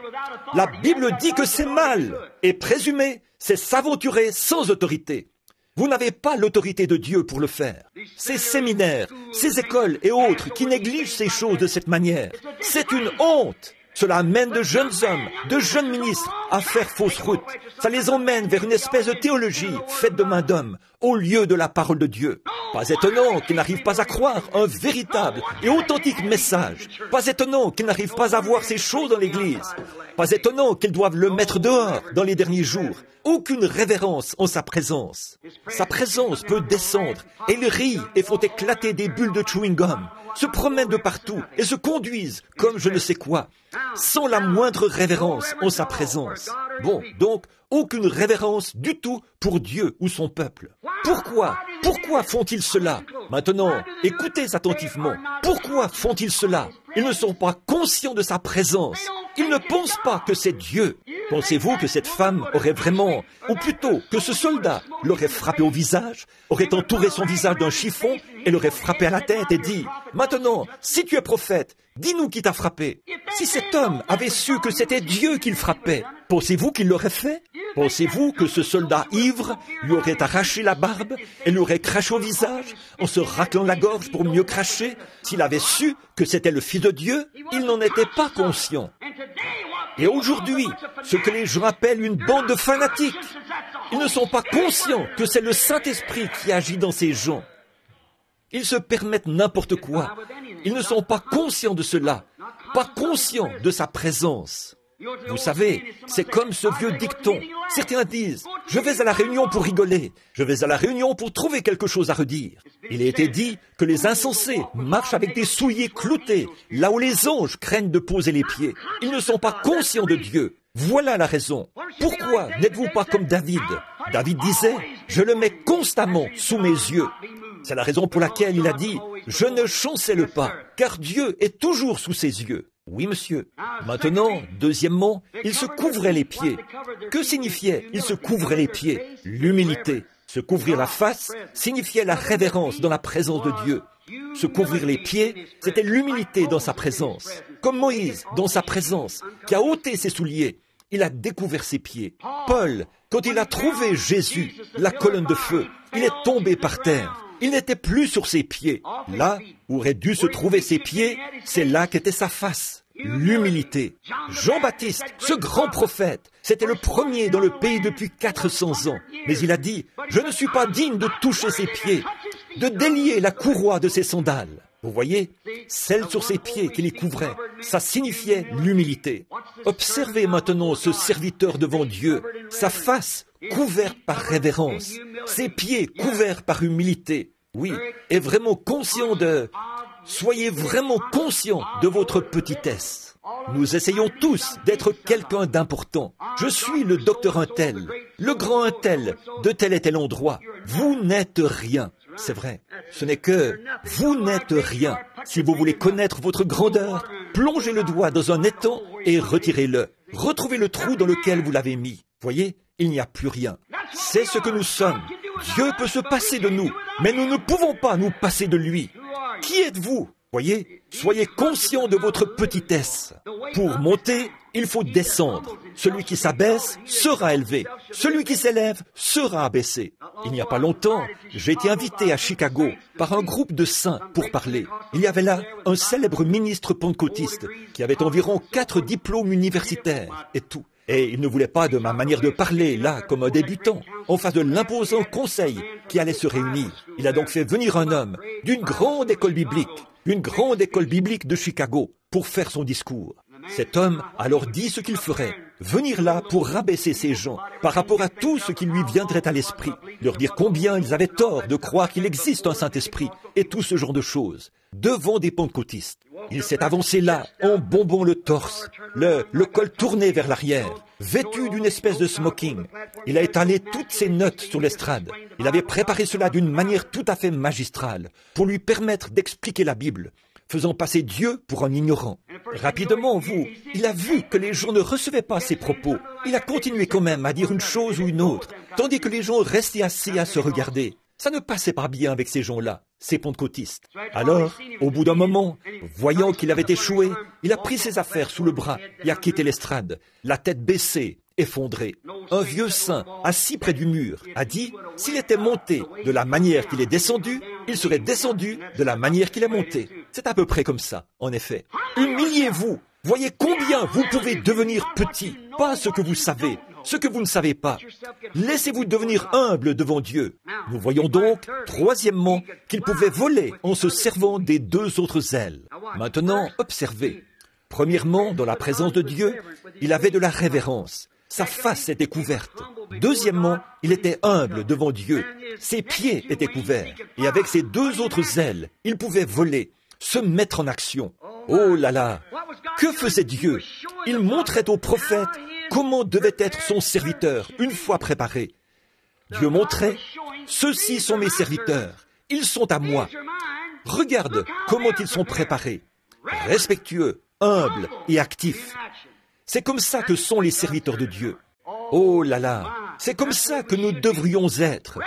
La Bible dit que c'est mal. Et présumer, c'est s'aventurer sans autorité. Vous n'avez pas l'autorité de Dieu pour le faire. Ces séminaires, ces écoles et autres qui négligent ces choses de cette manière, c'est une honte. Cela amène de jeunes hommes, de jeunes ministres à faire fausse route. Ça les emmène vers une espèce de théologie faite de main d'homme, au lieu de la parole de Dieu. Pas étonnant qu'ils n'arrivent pas à croire un véritable et authentique message. Pas étonnant qu'ils n'arrivent pas à voir ces choses dans l'Église. Pas étonnant qu'ils doivent le mettre dehors dans les derniers jours. Aucune révérence en sa présence. Sa présence peut descendre, et ils rient et font éclater des bulles de chewing-gum, se promènent de partout et se conduisent comme je ne sais quoi, sans la moindre révérence en sa présence. Bon, donc, aucune révérence du tout pour Dieu ou son peuple. Pourquoi font-ils cela? Maintenant, écoutez attentivement. Pourquoi font-ils cela? Ils ne sont pas conscients de sa présence. Ils ne pensent pas que c'est Dieu. Pensez-vous que cette femme aurait vraiment, ou plutôt que ce soldat l'aurait frappé au visage, aurait entouré son visage d'un chiffon et l'aurait frappé à la tête et dit « Maintenant, si tu es prophète, dis-nous qui t'a frappé. » Si cet homme avait su que c'était Dieu qu'il frappait, pensez-vous qu'il l'aurait fait? Pensez-vous que ce soldat ivre lui aurait arraché la barbe et lui aurait craché au visage en se raclant la gorge pour mieux cracher? S'il avait su que c'était le Fils de Dieu, il n'en était pas conscient. Et aujourd'hui, ce que les gens appellent une bande de fanatiques, ils ne sont pas conscients que c'est le Saint-Esprit qui agit dans ces gens. Ils se permettent n'importe quoi. Ils ne sont pas conscients de cela, pas conscients de sa présence. Vous savez, c'est comme ce vieux dicton. Certains disent, je vais à la réunion pour rigoler, je vais à la réunion pour trouver quelque chose à redire. Il a été dit que les insensés marchent avec des souliers cloutés, là où les anges craignent de poser les pieds. Ils ne sont pas conscients de Dieu. Voilà la raison. Pourquoi n'êtes-vous pas comme David? David disait, je le mets constamment sous mes yeux. C'est la raison pour laquelle il a dit, je ne chancelle pas, car Dieu est toujours sous ses yeux. Oui, monsieur. Maintenant, deuxièmement, il se couvrait les pieds. Que signifiait il se couvrait les pieds? L'humilité. Se couvrir la face signifiait la révérence dans la présence de Dieu. Se couvrir les pieds, c'était l'humilité dans sa présence. Comme Moïse, dans sa présence, qui a ôté ses souliers, il a découvert ses pieds. Paul, quand il a trouvé Jésus, la colonne de feu, il est tombé par terre. Il n'était plus sur ses pieds. Là où auraient dû se trouver ses pieds, c'est là qu'était sa face. L'humilité. Jean-Baptiste, ce grand prophète, c'était le premier dans le pays depuis 400 ans. Mais il a dit, je ne suis pas digne de toucher ses pieds, de délier la courroie de ses sandales. Vous voyez, celle sur ses pieds qui les couvrait, ça signifiait l'humilité. Observez maintenant ce serviteur devant Dieu, sa face couverte par révérence, ses pieds couverts par humilité. Oui, et vraiment conscient de... Soyez vraiment conscient de votre petitesse. Nous essayons tous d'être quelqu'un d'important. Je suis le docteur un tel, le grand un tel, de tel et tel endroit. Vous n'êtes rien. C'est vrai. Ce n'est que vous n'êtes rien. Si vous voulez connaître votre grandeur, plongez le doigt dans un étang et retirez-le. Retrouvez le trou dans lequel vous l'avez mis. Voyez, il n'y a plus rien. C'est ce que nous sommes. Dieu peut se passer de nous, mais nous ne pouvons pas nous passer de lui. Qui êtes-vous? Voyez, soyez conscient de votre petitesse. Pour monter, il faut descendre. Celui qui s'abaisse sera élevé. Celui qui s'élève sera abaissé. Il n'y a pas longtemps, j'ai été invité à Chicago par un groupe de saints pour parler. Il y avait là un célèbre ministre pentecôtiste qui avait environ 4 diplômes universitaires et tout. Et il ne voulait pas de ma manière de parler, là, comme un débutant, en face de l'imposant conseil qui allait se réunir. Il a donc fait venir un homme d'une grande école biblique de Chicago, pour faire son discours. Cet homme a alors dit ce qu'il ferait, venir là pour rabaisser ces gens par rapport à tout ce qui lui viendrait à l'esprit, leur dire combien ils avaient tort de croire qu'il existe un Saint-Esprit et tout ce genre de choses, devant des pentecôtistes. Il s'est avancé là, en bombant le torse, le col tourné vers l'arrière, vêtu d'une espèce de smoking. Il a étalé toutes ses notes sur l'estrade. Il avait préparé cela d'une manière tout à fait magistrale, pour lui permettre d'expliquer la Bible, faisant passer Dieu pour un ignorant. Rapidement, il a vu que les gens ne recevaient pas ses propos. Il a continué quand même à dire une chose ou une autre, tandis que les gens restaient assis à se regarder. Ça ne passait pas bien avec ces gens-là, ces pentecôtistes. Alors, au bout d'un moment, voyant qu'il avait échoué, il a pris ses affaires sous le bras et a quitté l'estrade, la tête baissée, effondré. Un vieux saint, assis près du mur, a dit, s'il était monté de la manière qu'il est descendu, il serait descendu de la manière qu'il est monté. C'est à peu près comme ça, en effet. Humiliez-vous. Voyez combien vous pouvez devenir petit. Pas ce que vous savez, ce que vous ne savez pas. Laissez-vous devenir humble devant Dieu. Nous voyons donc, troisièmement, qu'il pouvait voler en se servant des deux autres ailes. Maintenant, observez. Premièrement, dans la présence de Dieu, il avait de la révérence. Sa face était couverte. Deuxièmement, il était humble devant Dieu. Ses pieds étaient couverts. Et avec ses deux autres ailes, il pouvait voler, se mettre en action. Oh là là! Que faisait Dieu? Il montrait au prophète comment devait être son serviteur une fois préparé. Dieu montrait, ceux-ci sont mes serviteurs, ils sont à moi. Regarde comment ils sont préparés, respectueux, humbles et actifs. C'est comme ça que sont les serviteurs de Dieu. Oh là là, c'est comme ça que nous devrions être,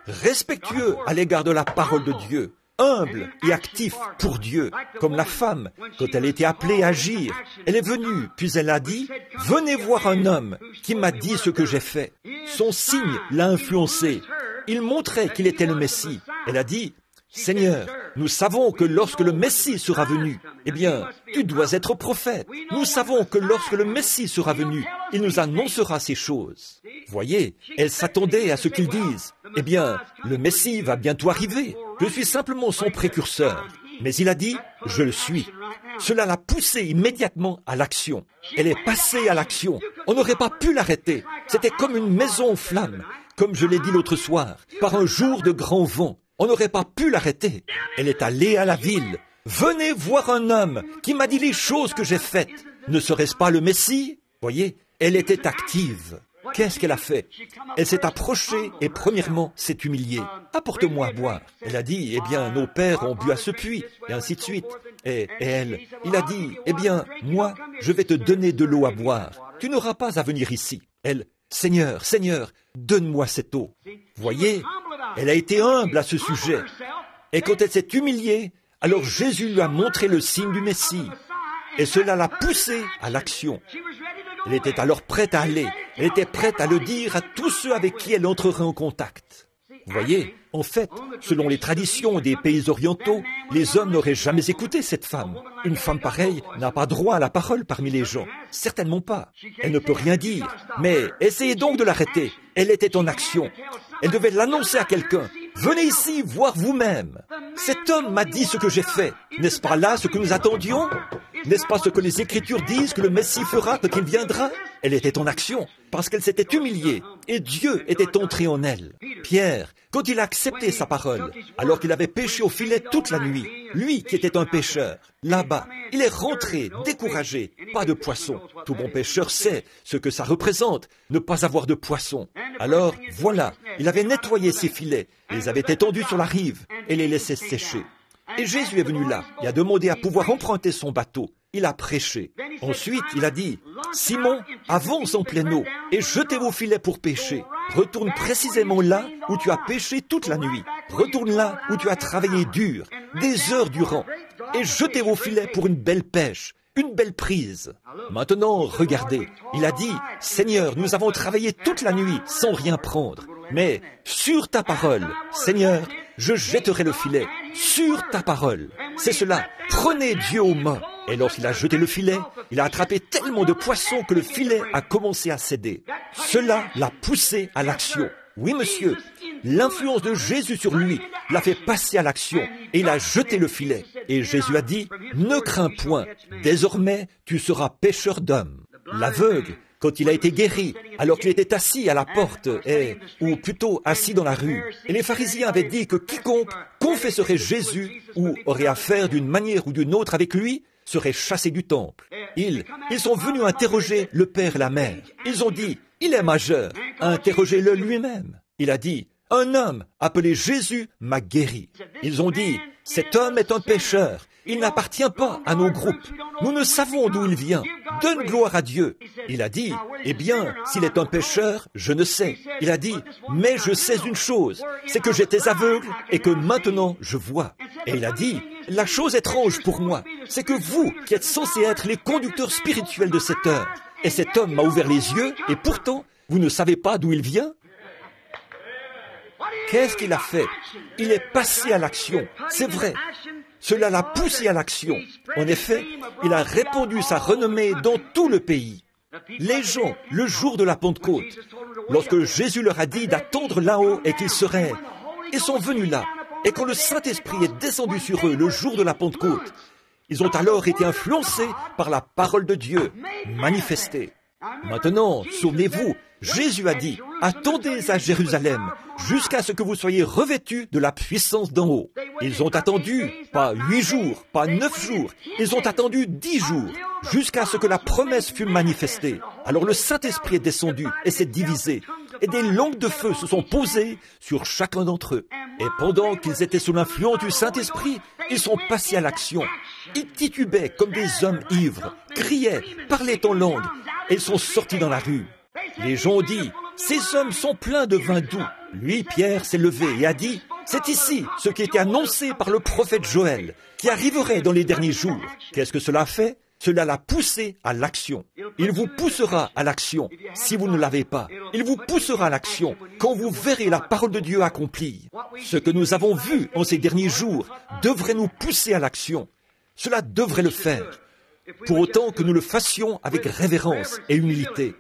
respectueux à l'égard de la parole de Dieu, humble et actif pour Dieu, comme la femme, quand elle était appelée à agir. Elle est venue, puis elle a dit, « Venez voir un homme qui m'a dit ce que j'ai fait. » Son signe l'a influencé. Il montrait qu'il était le Messie. Elle a dit, « Seigneur, nous savons que lorsque le Messie sera venu, eh bien, tu dois être prophète. Nous savons que lorsque le Messie sera venu, il nous annoncera ces choses. » Voyez, elle s'attendait à ce qu'il dise, « Eh bien, le Messie va bientôt arriver. Je suis simplement son précurseur. » Mais il a dit, « Je le suis. » Cela l'a poussée immédiatement à l'action. Elle est passée à l'action. On n'aurait pas pu l'arrêter. C'était comme une maison en flammes, comme je l'ai dit l'autre soir, par un jour de grand vent. On n'aurait pas pu l'arrêter. Elle est allée à la ville. « Venez voir un homme qui m'a dit les choses que j'ai faites. » Ne serait-ce pas le Messie? Voyez, elle était active. Qu'est-ce qu'elle a fait? Elle s'est approchée et premièrement s'est humiliée. « Apporte-moi à boire. » Elle a dit, « Eh bien, nos pères ont bu à ce puits. » Et ainsi de suite. Et il a dit, « Eh bien, moi, je vais te donner de l'eau à boire. Tu n'auras pas à venir ici. » Elle, « Seigneur, Seigneur, donne-moi cette eau. » Voyez, elle a été humble à ce sujet. Et quand elle s'est humiliée, alors Jésus lui a montré le signe du Messie. Et cela l'a poussée à l'action. Elle était alors prête à aller. Elle était prête à le dire à tous ceux avec qui elle entrerait en contact. Vous voyez, en fait, selon les traditions des pays orientaux, les hommes n'auraient jamais écouté cette femme. Une femme pareille n'a pas droit à la parole parmi les gens. Certainement pas. Elle ne peut rien dire. Mais essayez donc de l'arrêter. Elle était en action. Elle devait l'annoncer à quelqu'un. Venez ici voir vous-même. Cet homme m'a dit ce que j'ai fait. N'est-ce pas là ce que nous attendions? N'est-ce pas ce que les Écritures disent que le Messie fera quand il viendra? Elle était en action, parce qu'elle s'était humiliée, et Dieu était entré en elle. Pierre, quand il a accepté sa parole, alors qu'il avait pêché au filet toute la nuit, lui qui était un pêcheur, là-bas, il est rentré, découragé, pas de poisson. Tout bon pêcheur sait ce que ça représente, ne pas avoir de poisson. Alors, voilà, il avait nettoyé ses filets, les avait étendus sur la rive, et les laissait sécher. Et Jésus est venu là, et a demandé à pouvoir emprunter son bateau. Il a prêché. Ensuite, il a dit, « Simon, avance en pleine eau, et jetez vos filets pour pêcher. Retourne précisément là où tu as pêché toute la nuit. Retourne là où tu as travaillé dur, des heures durant, et jetez vos filets pour une belle pêche, une belle prise. » Maintenant, regardez, il a dit, « Seigneur, nous avons travaillé toute la nuit sans rien prendre. Mais sur ta parole, Seigneur, je jetterai le filet. Sur ta parole. » C'est cela. Prenez Dieu au mot. Et lorsqu'il a jeté le filet, il a attrapé tellement de poissons que le filet a commencé à céder. Cela l'a poussé à l'action. Oui, monsieur, l'influence de Jésus sur lui l'a fait passer à l'action et il a jeté le filet. Et Jésus a dit, « Ne crains point, désormais tu seras pêcheur d'hommes. » L'aveugle, quand il a été guéri, alors qu'il était assis à la porte, ou plutôt assis dans la rue, et les pharisiens avaient dit que quiconque confesserait Jésus ou aurait affaire d'une manière ou d'une autre avec lui, serait chassé du temple. Ils sont venus interroger le père et la mère. Ils ont dit, il est majeur, interrogez-le lui-même. Il a dit, un homme appelé Jésus m'a guéri. Ils ont dit, cet homme est un pécheur, il n'appartient pas à nos groupes. Nous ne savons d'où il vient. Donne gloire à Dieu. Il a dit, eh bien, s'il est un pécheur, je ne sais. Il a dit, mais je sais une chose, c'est que j'étais aveugle et que maintenant je vois. Et il a dit, la chose étrange pour moi, c'est que vous, qui êtes censés être les conducteurs spirituels de cette heure, et cet homme m'a ouvert les yeux, et pourtant, vous ne savez pas d'où il vient? Qu'est-ce qu'il a fait? Il est passé à l'action. C'est vrai. Cela l'a poussé à l'action. En effet, il a répandu sa renommée dans tout le pays. Les gens, le jour de la Pentecôte, lorsque Jésus leur a dit d'attendre là-haut et qu'ils seraient, ils sont venus là. Et quand le Saint-Esprit est descendu sur eux le jour de la Pentecôte, ils ont alors été influencés par la parole de Dieu, manifestée. Maintenant, souvenez-vous, Jésus a dit, attendez à Jérusalem, jusqu'à ce que vous soyez revêtus de la puissance d'en haut. Ils ont attendu, pas 8 jours, pas 9 jours, ils ont attendu 10 jours, jusqu'à ce que la promesse fût manifestée. Alors le Saint-Esprit est descendu et s'est divisé, et des langues de feu se sont posées sur chacun d'entre eux. Et pendant qu'ils étaient sous l'influence du Saint-Esprit, ils sont passés à l'action. Ils titubaient comme des hommes ivres, criaient, parlaient en langue, et ils sont sortis dans la rue. Les gens ont dit, ces hommes sont pleins de vin doux. Lui, Pierre, s'est levé et a dit, c'est ici ce qui était annoncé par le prophète Joël, qui arriverait dans les derniers jours. Qu'est-ce que cela fait? Cela l'a poussé à l'action. Il vous poussera à l'action si vous ne l'avez pas. Il vous poussera à l'action quand vous verrez la parole de Dieu accomplie. Ce que nous avons vu en ces derniers jours devrait nous pousser à l'action. Cela devrait le faire, pour autant que nous le fassions avec révérence et humilité.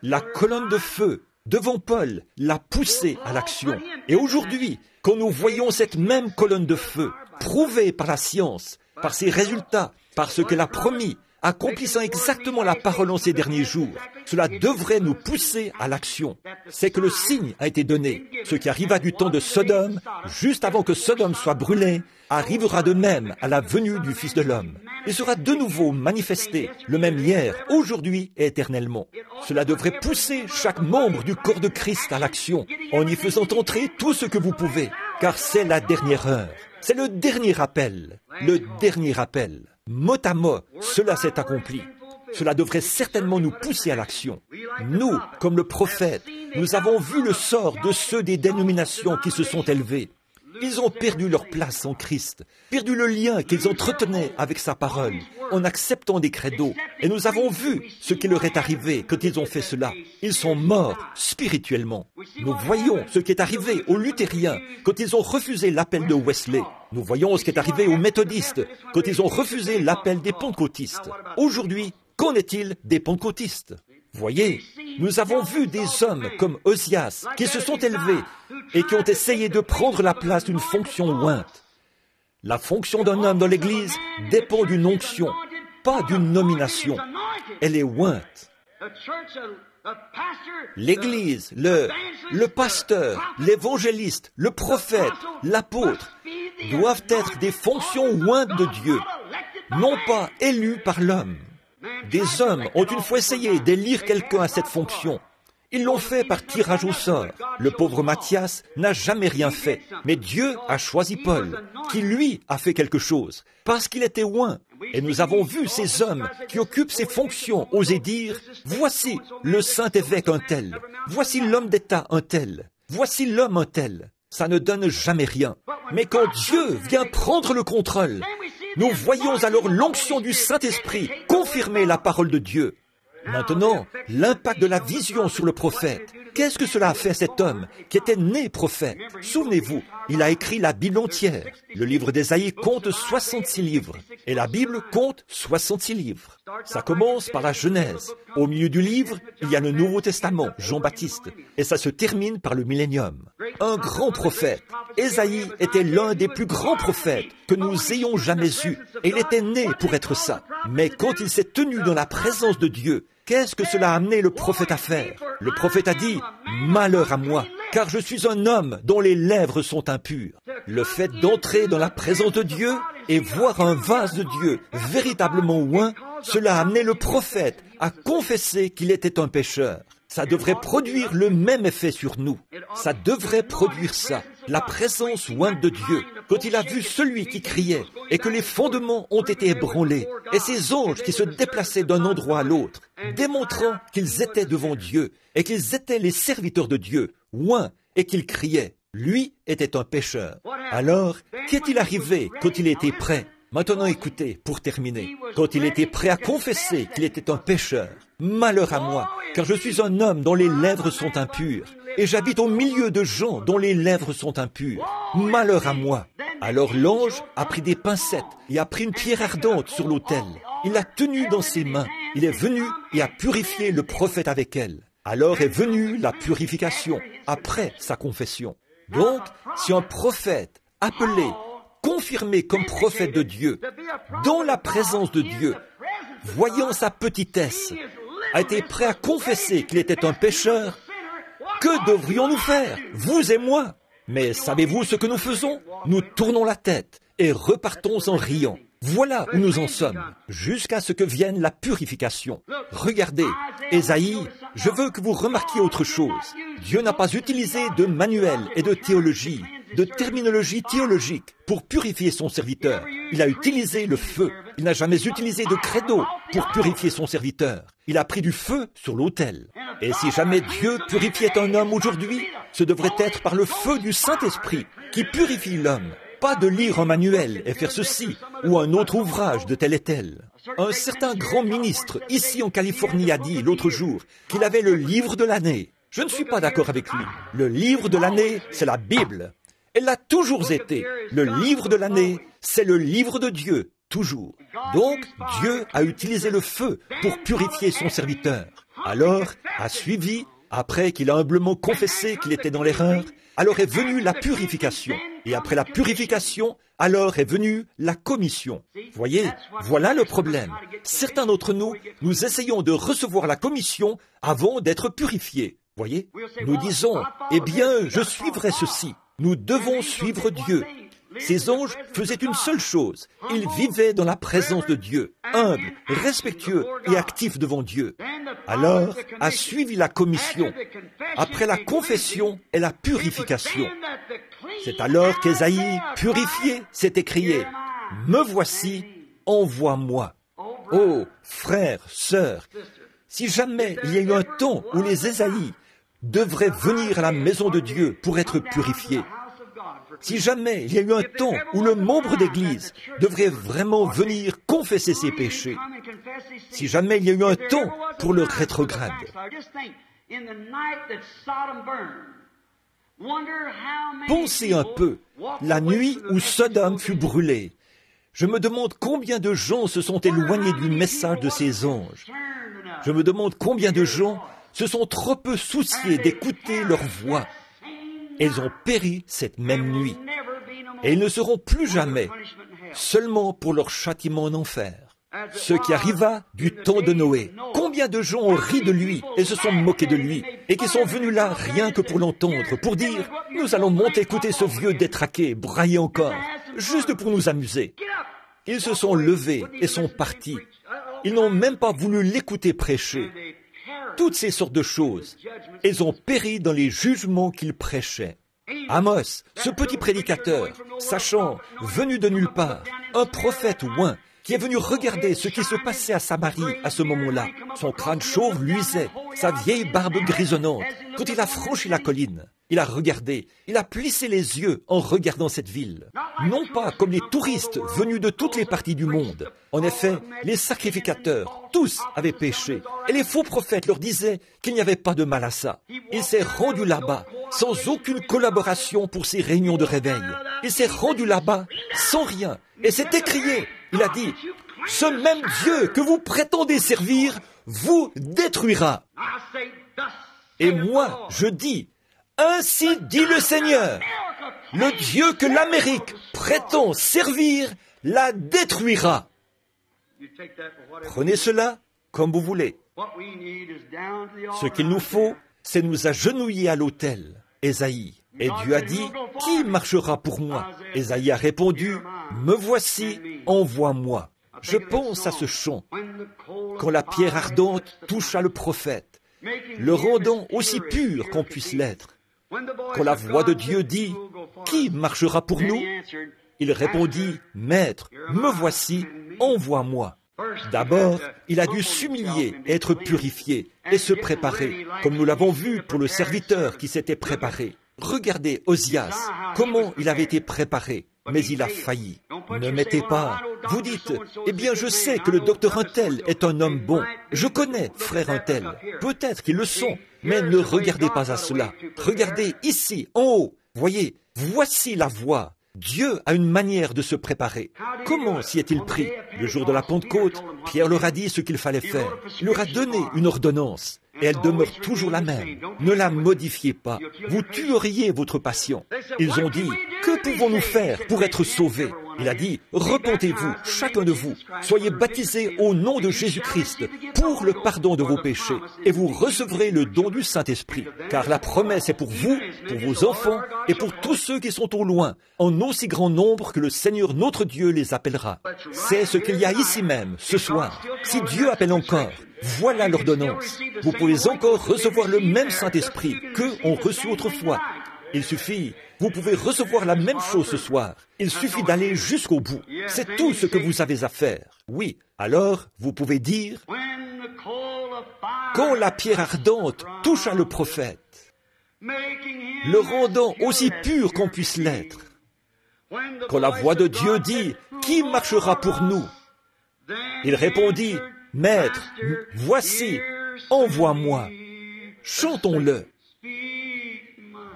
La colonne de feu devant Paul l'a poussé à l'action. Et aujourd'hui, quand nous voyons cette même colonne de feu prouvée par la science, par ses résultats, par ce qu'elle a promis, accomplissant exactement la parole en ces derniers jours, cela devrait nous pousser à l'action. C'est que le signe a été donné. Ce qui arriva du temps de Sodome, juste avant que Sodome soit brûlé, arrivera de même à la venue du Fils de l'homme. Il sera de nouveau manifesté, le même hier, aujourd'hui et éternellement. Cela devrait pousser chaque membre du corps de Christ à l'action, en y faisant entrer tout ce que vous pouvez, car c'est la dernière heure. C'est le dernier appel, le dernier appel. Mot à mot, cela s'est accompli. Cela devrait certainement nous pousser à l'action. Nous, comme le prophète, nous avons vu le sort de ceux des dénominations qui se sont élevés. Ils ont perdu leur place en Christ, perdu le lien qu'ils entretenaient avec sa parole, en acceptant des credos. Et nous avons vu ce qui leur est arrivé quand ils ont fait cela. Ils sont morts spirituellement. Nous voyons ce qui est arrivé aux luthériens quand ils ont refusé l'appel de Wesley. Nous voyons ce qui est arrivé aux méthodistes quand ils ont refusé l'appel des pentecôtistes. Aujourd'hui, qu'en est-il des pentecôtistes? Voyez, nous avons vu des hommes comme Osias qui se sont élevés et qui ont essayé de prendre la place d'une fonction ointe. La fonction d'un homme dans l'Église dépend d'une onction, pas d'une nomination. Elle est ointe. L'Église, le pasteur, l'évangéliste, le prophète, l'apôtre doivent être des fonctions ointes de Dieu, non pas élues par l'homme. Des hommes ont une fois essayé d'élire quelqu'un à cette fonction. Ils l'ont fait par tirage au sort. Le pauvre Matthias n'a jamais rien fait. Mais Dieu a choisi Paul, qui lui a fait quelque chose, parce qu'il était oint. Et nous avons vu ces hommes qui occupent ces fonctions oser dire, voici le saint évêque un tel, voici l'homme d'État un tel, voici l'homme un tel. Ça ne donne jamais rien. Mais quand Dieu vient prendre le contrôle, nous voyons alors l'onction du Saint-Esprit confirmer la parole de Dieu. Maintenant, l'impact de la vision sur le prophète. Qu'est-ce que cela a fait à cet homme qui était né prophète? Souvenez-vous, il a écrit la Bible entière. Le livre d'Ésaïe compte 66 livres et la Bible compte 66 livres. Ça commence par la Genèse. Au milieu du livre, il y a le Nouveau Testament, Jean-Baptiste, et ça se termine par le millénium. Un grand prophète. Ésaïe était l'un des plus grands prophètes que nous ayons jamais eus, et il était né pour être ça. Mais quand il s'est tenu dans la présence de Dieu, qu'est-ce que cela a amené le prophète à faire? Le prophète a dit, « Malheur à moi, car je suis un homme dont les lèvres sont impures. » Le fait d'entrer dans la présence de Dieu et voir un vase de Dieu véritablement oint, cela a amené le prophète à confesser qu'il était un pécheur. Ça devrait produire le même effet sur nous. Ça devrait produire ça, la présence ointe de Dieu. Quand il a vu celui qui criait et que les fondements ont été ébranlés et ces anges qui se déplaçaient d'un endroit à l'autre, démontrant qu'ils étaient devant Dieu et qu'ils étaient les serviteurs de Dieu, oints, et qu'ils criaient. Lui était un pécheur. Alors, qu'est-il arrivé quand il était prêt? Maintenant écoutez, pour terminer, quand il était prêt à confesser qu'il était un pécheur, malheur à moi, car je suis un homme dont les lèvres sont impures, et j'habite au milieu de gens dont les lèvres sont impures, malheur à moi. Alors l'ange a pris des pincettes et a pris une pierre ardente sur l'autel. Il l'a tenue dans ses mains, il est venu et a purifié le prophète avec elle. Alors est venue la purification, après sa confession. Donc, si un prophète appelé, confirmé comme prophète de Dieu, dans la présence de Dieu, voyant sa petitesse, a été prêt à confesser qu'il était un pécheur, que devrions-nous faire, vous et moi? Mais savez-vous ce que nous faisons? Nous tournons la tête et repartons en riant. Voilà où nous en sommes, jusqu'à ce que vienne la purification. Regardez, Ésaïe, je veux que vous remarquiez autre chose. Dieu n'a pas utilisé de manuel et de théologie, de terminologie théologique pour purifier son serviteur. Il a utilisé le feu. Il n'a jamais utilisé de credo pour purifier son serviteur. Il a pris du feu sur l'autel. Et si jamais Dieu purifiait un homme aujourd'hui, ce devrait être par le feu du Saint-Esprit qui purifie l'homme. Pas de lire un manuel et faire ceci ou un autre ouvrage de tel et tel. Un certain grand ministre ici en Californie a dit l'autre jour qu'il avait le livre de l'année. Je ne suis pas d'accord avec lui. Le livre de l'année, c'est la Bible. Elle l'a toujours été. Le livre de l'année, c'est le livre de Dieu, toujours. Donc, Dieu a utilisé le feu pour purifier son serviteur. Alors, a suivi, après qu'il a humblement confessé qu'il était dans l'erreur, alors est venue la purification. Et après la purification, alors est venue la commission. Voyez, voilà le problème. Certains d'entre nous, nous essayons de recevoir la commission avant d'être purifiés. Voyez, nous disons, eh bien, je suivrai ceci. Nous devons suivre Dieu. Ces anges faisaient une seule chose. Ils vivaient dans la présence de Dieu, humbles, respectueux et actifs devant Dieu. Alors a suivi la commission. Après la confession et la purification. C'est alors qu'Ésaïe, purifié, s'est écrié, « Me voici, envoie-moi. » Oh, frères, sœurs, si jamais il y a eu un temps où les Ésaïes devraient venir à la maison de Dieu pour être purifiés, si jamais il y a eu un temps où le membre d'Église devrait vraiment venir confesser ses péchés, si jamais il y a eu un temps pour le rétrograde, pensez un peu, la nuit où Sodome fut brûlée. Je me demande combien de gens se sont éloignés du message de ces anges. Je me demande combien de gens se sont trop peu souciés d'écouter leur voix. Ils ont péri cette même nuit. Et ils ne seront plus jamais, seulement pour leur châtiment en enfer. Ce qui arriva du temps de Noé. Combien de gens ont ri de lui et se sont moqués de lui et qui sont venus là rien que pour l'entendre, pour dire « Nous allons monter écouter ce vieux détraqué, brailler encore, juste pour nous amuser. » Ils se sont levés et sont partis. Ils n'ont même pas voulu l'écouter prêcher. Toutes ces sortes de choses. Ils ont péri dans les jugements qu'il prêchait. Amos, ce petit prédicateur, sachant, venu de nulle part, un prophète oint, qui est venu regarder ce qui se passait à Samarie à ce moment-là. Son crâne chauve luisait, sa vieille barbe grisonnante, quand il a franchi la colline. Il a regardé, il a plissé les yeux en regardant cette ville. Non pas comme les touristes venus de toutes les parties du monde. En effet, les sacrificateurs, tous avaient péché. Et les faux prophètes leur disaient qu'il n'y avait pas de mal à ça. Il s'est rendu là-bas sans aucune collaboration pour ses réunions de réveil. Il s'est rendu là-bas sans rien et s'est écrié. Il a dit, « Ce même Dieu que vous prétendez servir vous détruira. » Et moi, je dis, ainsi dit le Seigneur, le Dieu que l'Amérique prétend servir la détruira. Prenez cela comme vous voulez. Ce qu'il nous faut, c'est nous agenouiller à l'autel. Ésaïe. Et Dieu a dit, qui marchera pour moi? Ésaïe a répondu, me voici, envoie-moi. Je pense à ce chant. Quand la pierre ardente toucha le prophète, le rendant aussi pur qu'on puisse l'être. Quand la voix de Dieu dit, « Qui marchera pour nous ?» Il répondit, « Maître, me voici, envoie-moi. » D'abord, il a dû s'humilier, être purifié et se préparer, comme nous l'avons vu pour le serviteur qui s'était préparé. Regardez Osias, comment il avait été préparé, mais il a failli. Ne mettez pas. Vous dites, eh bien je sais que le docteur Untel est un homme bon. Je connais frère Untel. Peut-être qu'ils le sont, mais ne regardez pas à cela. Regardez ici, en haut. Voyez, voici la voie. Dieu a une manière de se préparer. Comment s'y est-il pris? Le jour de la Pentecôte, Pierre leur a dit ce qu'il fallait faire. Il leur a donné une ordonnance. Et elle demeure toujours la même. Ne la modifiez pas. Vous tueriez votre patient. Ils ont dit, que pouvons-nous faire pour être sauvés? Il a dit, repentez-vous, chacun de vous, soyez baptisés au nom de Jésus-Christ pour le pardon de vos péchés, et vous recevrez le don du Saint-Esprit. Car la promesse est pour vous, pour vos enfants, et pour tous ceux qui sont au loin, en aussi grand nombre que le Seigneur notre Dieu les appellera. C'est ce qu'il y a ici même, ce soir. Si Dieu appelle encore, voilà l'ordonnance. Vous pouvez encore recevoir le même Saint-Esprit qu'ont reçu autrefois. Il suffit, vous pouvez recevoir la même chose ce soir. Il suffit d'aller jusqu'au bout. C'est tout ce que vous avez à faire. Oui, alors vous pouvez dire, quand la pierre ardente toucha le prophète, le rendant aussi pur qu'on puisse l'être, quand la voix de Dieu dit, qui marchera pour nous? Il répondit, Maître, voici, envoie-moi. Chantons-le.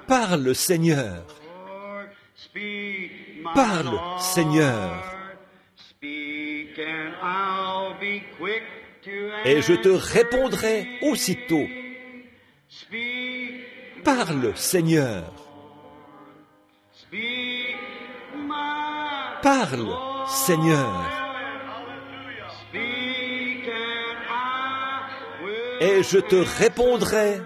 Parle, Seigneur. Parle, Seigneur. Et je te répondrai aussitôt. Parle, Seigneur. Parle, Seigneur. Et je te répondrai,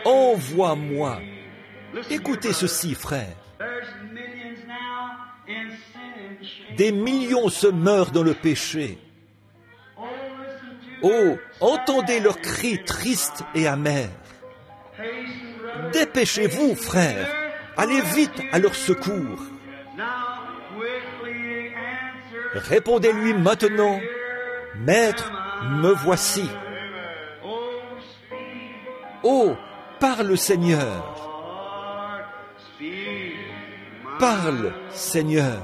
envoie-moi. Écoutez ceci, frères. Des millions se meurent dans le péché. Oh, entendez leurs cris tristes et amers. Dépêchez-vous, frères. Allez vite à leur secours. Répondez-lui maintenant, Maître, me voici. Oh, parle, Seigneur. Parle, Seigneur.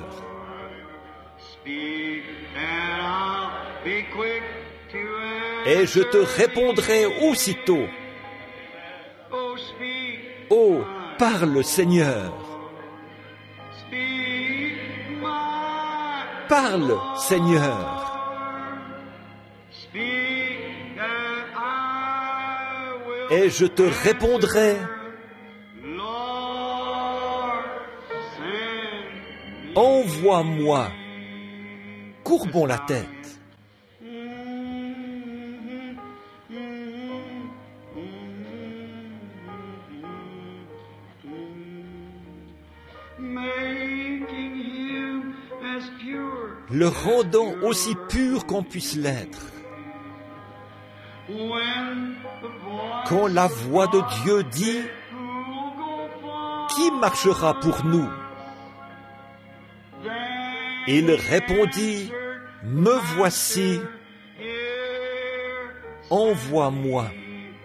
Et je te répondrai aussitôt. Oh, parle, Seigneur. Parle, Seigneur. Et je te répondrai, envoie-moi. Courbons la tête. Le rendant aussi pur qu'on puisse l'être. Quand la voix de Dieu dit, qui marchera pour nous? Il répondit, me voici, envoie-moi.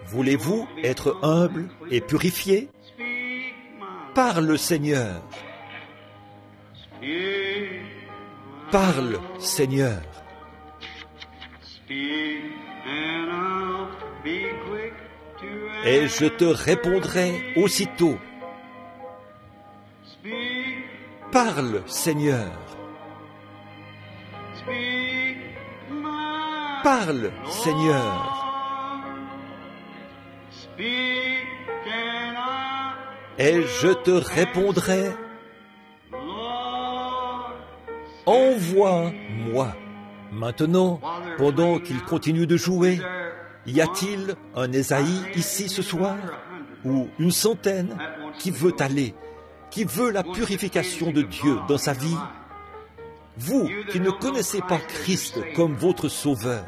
Voulez-vous être humble et purifié? Parle, Seigneur. Parle, Seigneur. Et je te répondrai aussitôt. Parle, Seigneur. Parle, Seigneur. Et je te répondrai. Envoie-moi. Maintenant, pendant qu'il continue de jouer, y a-t-il un Ésaïe ici ce soir, ou une centaine, qui veut aller, qui veut la purification de Dieu dans sa vie? Vous qui ne connaissez pas Christ comme votre Sauveur,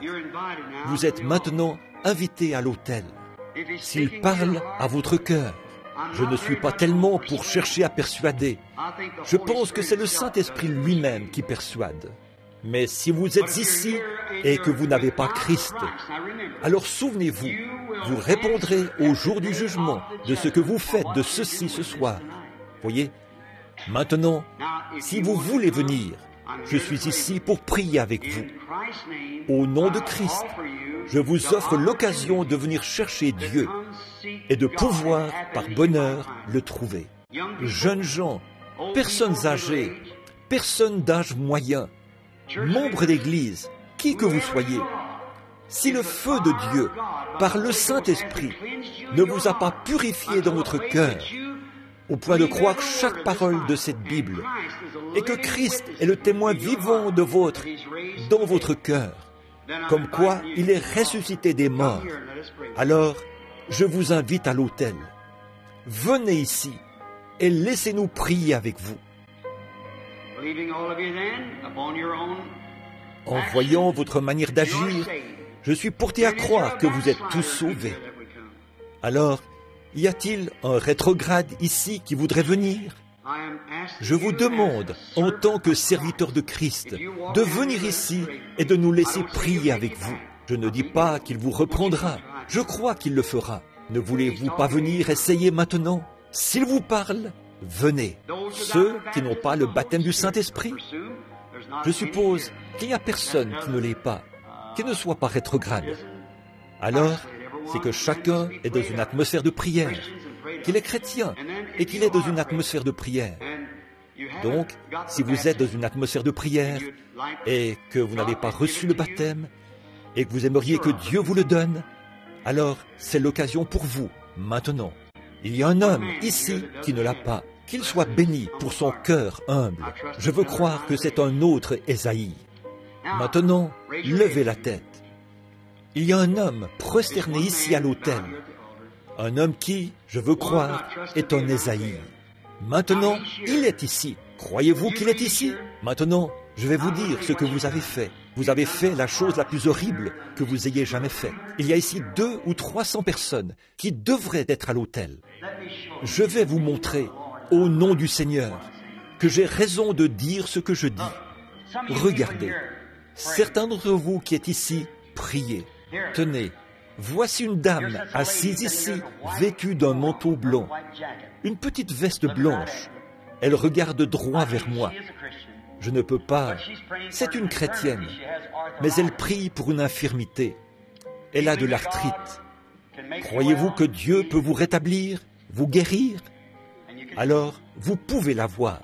vous êtes maintenant invités à l'autel. S'il parle à votre cœur, je ne suis pas tellement pour chercher à persuader. Je pense que c'est le Saint-Esprit lui-même qui persuade. Mais si vous êtes ici et que vous n'avez pas Christ, alors souvenez-vous, vous répondrez au jour du jugement de ce que vous faites de ceci ce soir. Voyez, maintenant, si vous voulez venir, je suis ici pour prier avec vous. Au nom de Christ, je vous offre l'occasion de venir chercher Dieu et de pouvoir, par bonheur, le trouver. Jeunes gens, personnes âgées, personnes d'âge moyen, membres d'Église, qui que vous soyez, si le feu de Dieu, par le Saint-Esprit, ne vous a pas purifié dans votre cœur, au point de croire chaque parole de cette Bible, et que Christ est le témoin vivant dans votre cœur, comme quoi il est ressuscité des morts, alors je vous invite à l'autel. Venez ici et laissez-nous prier avec vous. En voyant votre manière d'agir, je suis porté à croire que vous êtes tous sauvés. Alors, y a-t-il un rétrograde ici qui voudrait venir? Je vous demande, en tant que serviteur de Christ, de venir ici et de nous laisser prier avec vous. Je ne dis pas qu'il vous reprendra, je crois qu'il le fera. Ne voulez-vous pas venir essayer maintenant? S'il vous parle, venez. Ceux qui n'ont pas le baptême du Saint-Esprit, je suppose qu'il n'y a personne qui ne l'ait pas, qui ne soit pas rétrograde. Alors, c'est que chacun est dans une atmosphère de prière, qu'il est chrétien et qu'il est dans une atmosphère de prière. Donc, si vous êtes dans une atmosphère de prière et que vous n'avez pas reçu le baptême et que vous aimeriez que Dieu vous le donne, alors c'est l'occasion pour vous, maintenant. Il y a un homme ici qui ne l'a pas. Qu'il soit béni pour son cœur humble. Je veux croire que c'est un autre Ésaïe. Maintenant, levez la tête. Il y a un homme prosterné ici à l'autel. Un homme qui, je veux croire, est un Ésaïe. Maintenant, il est ici. Croyez-vous qu'il est ici? Maintenant, je vais vous dire ce que vous avez fait. Vous avez fait la chose la plus horrible que vous ayez jamais faite. Il y a ici 200 ou 300 personnes qui devraient être à l'autel. Je vais vous montrer, au nom du Seigneur, que j'ai raison de dire ce que je dis. Regardez, certains d'entre vous qui êtes ici, priez. Tenez, voici une dame assise ici, vêtue d'un manteau blanc, une petite veste blanche. Elle regarde droit vers moi. Je ne peux pas. C'est une chrétienne, mais elle prie pour une infirmité. Elle a de l'arthrite. Croyez-vous que Dieu peut vous rétablir, vous guérir? Alors, vous pouvez la voir.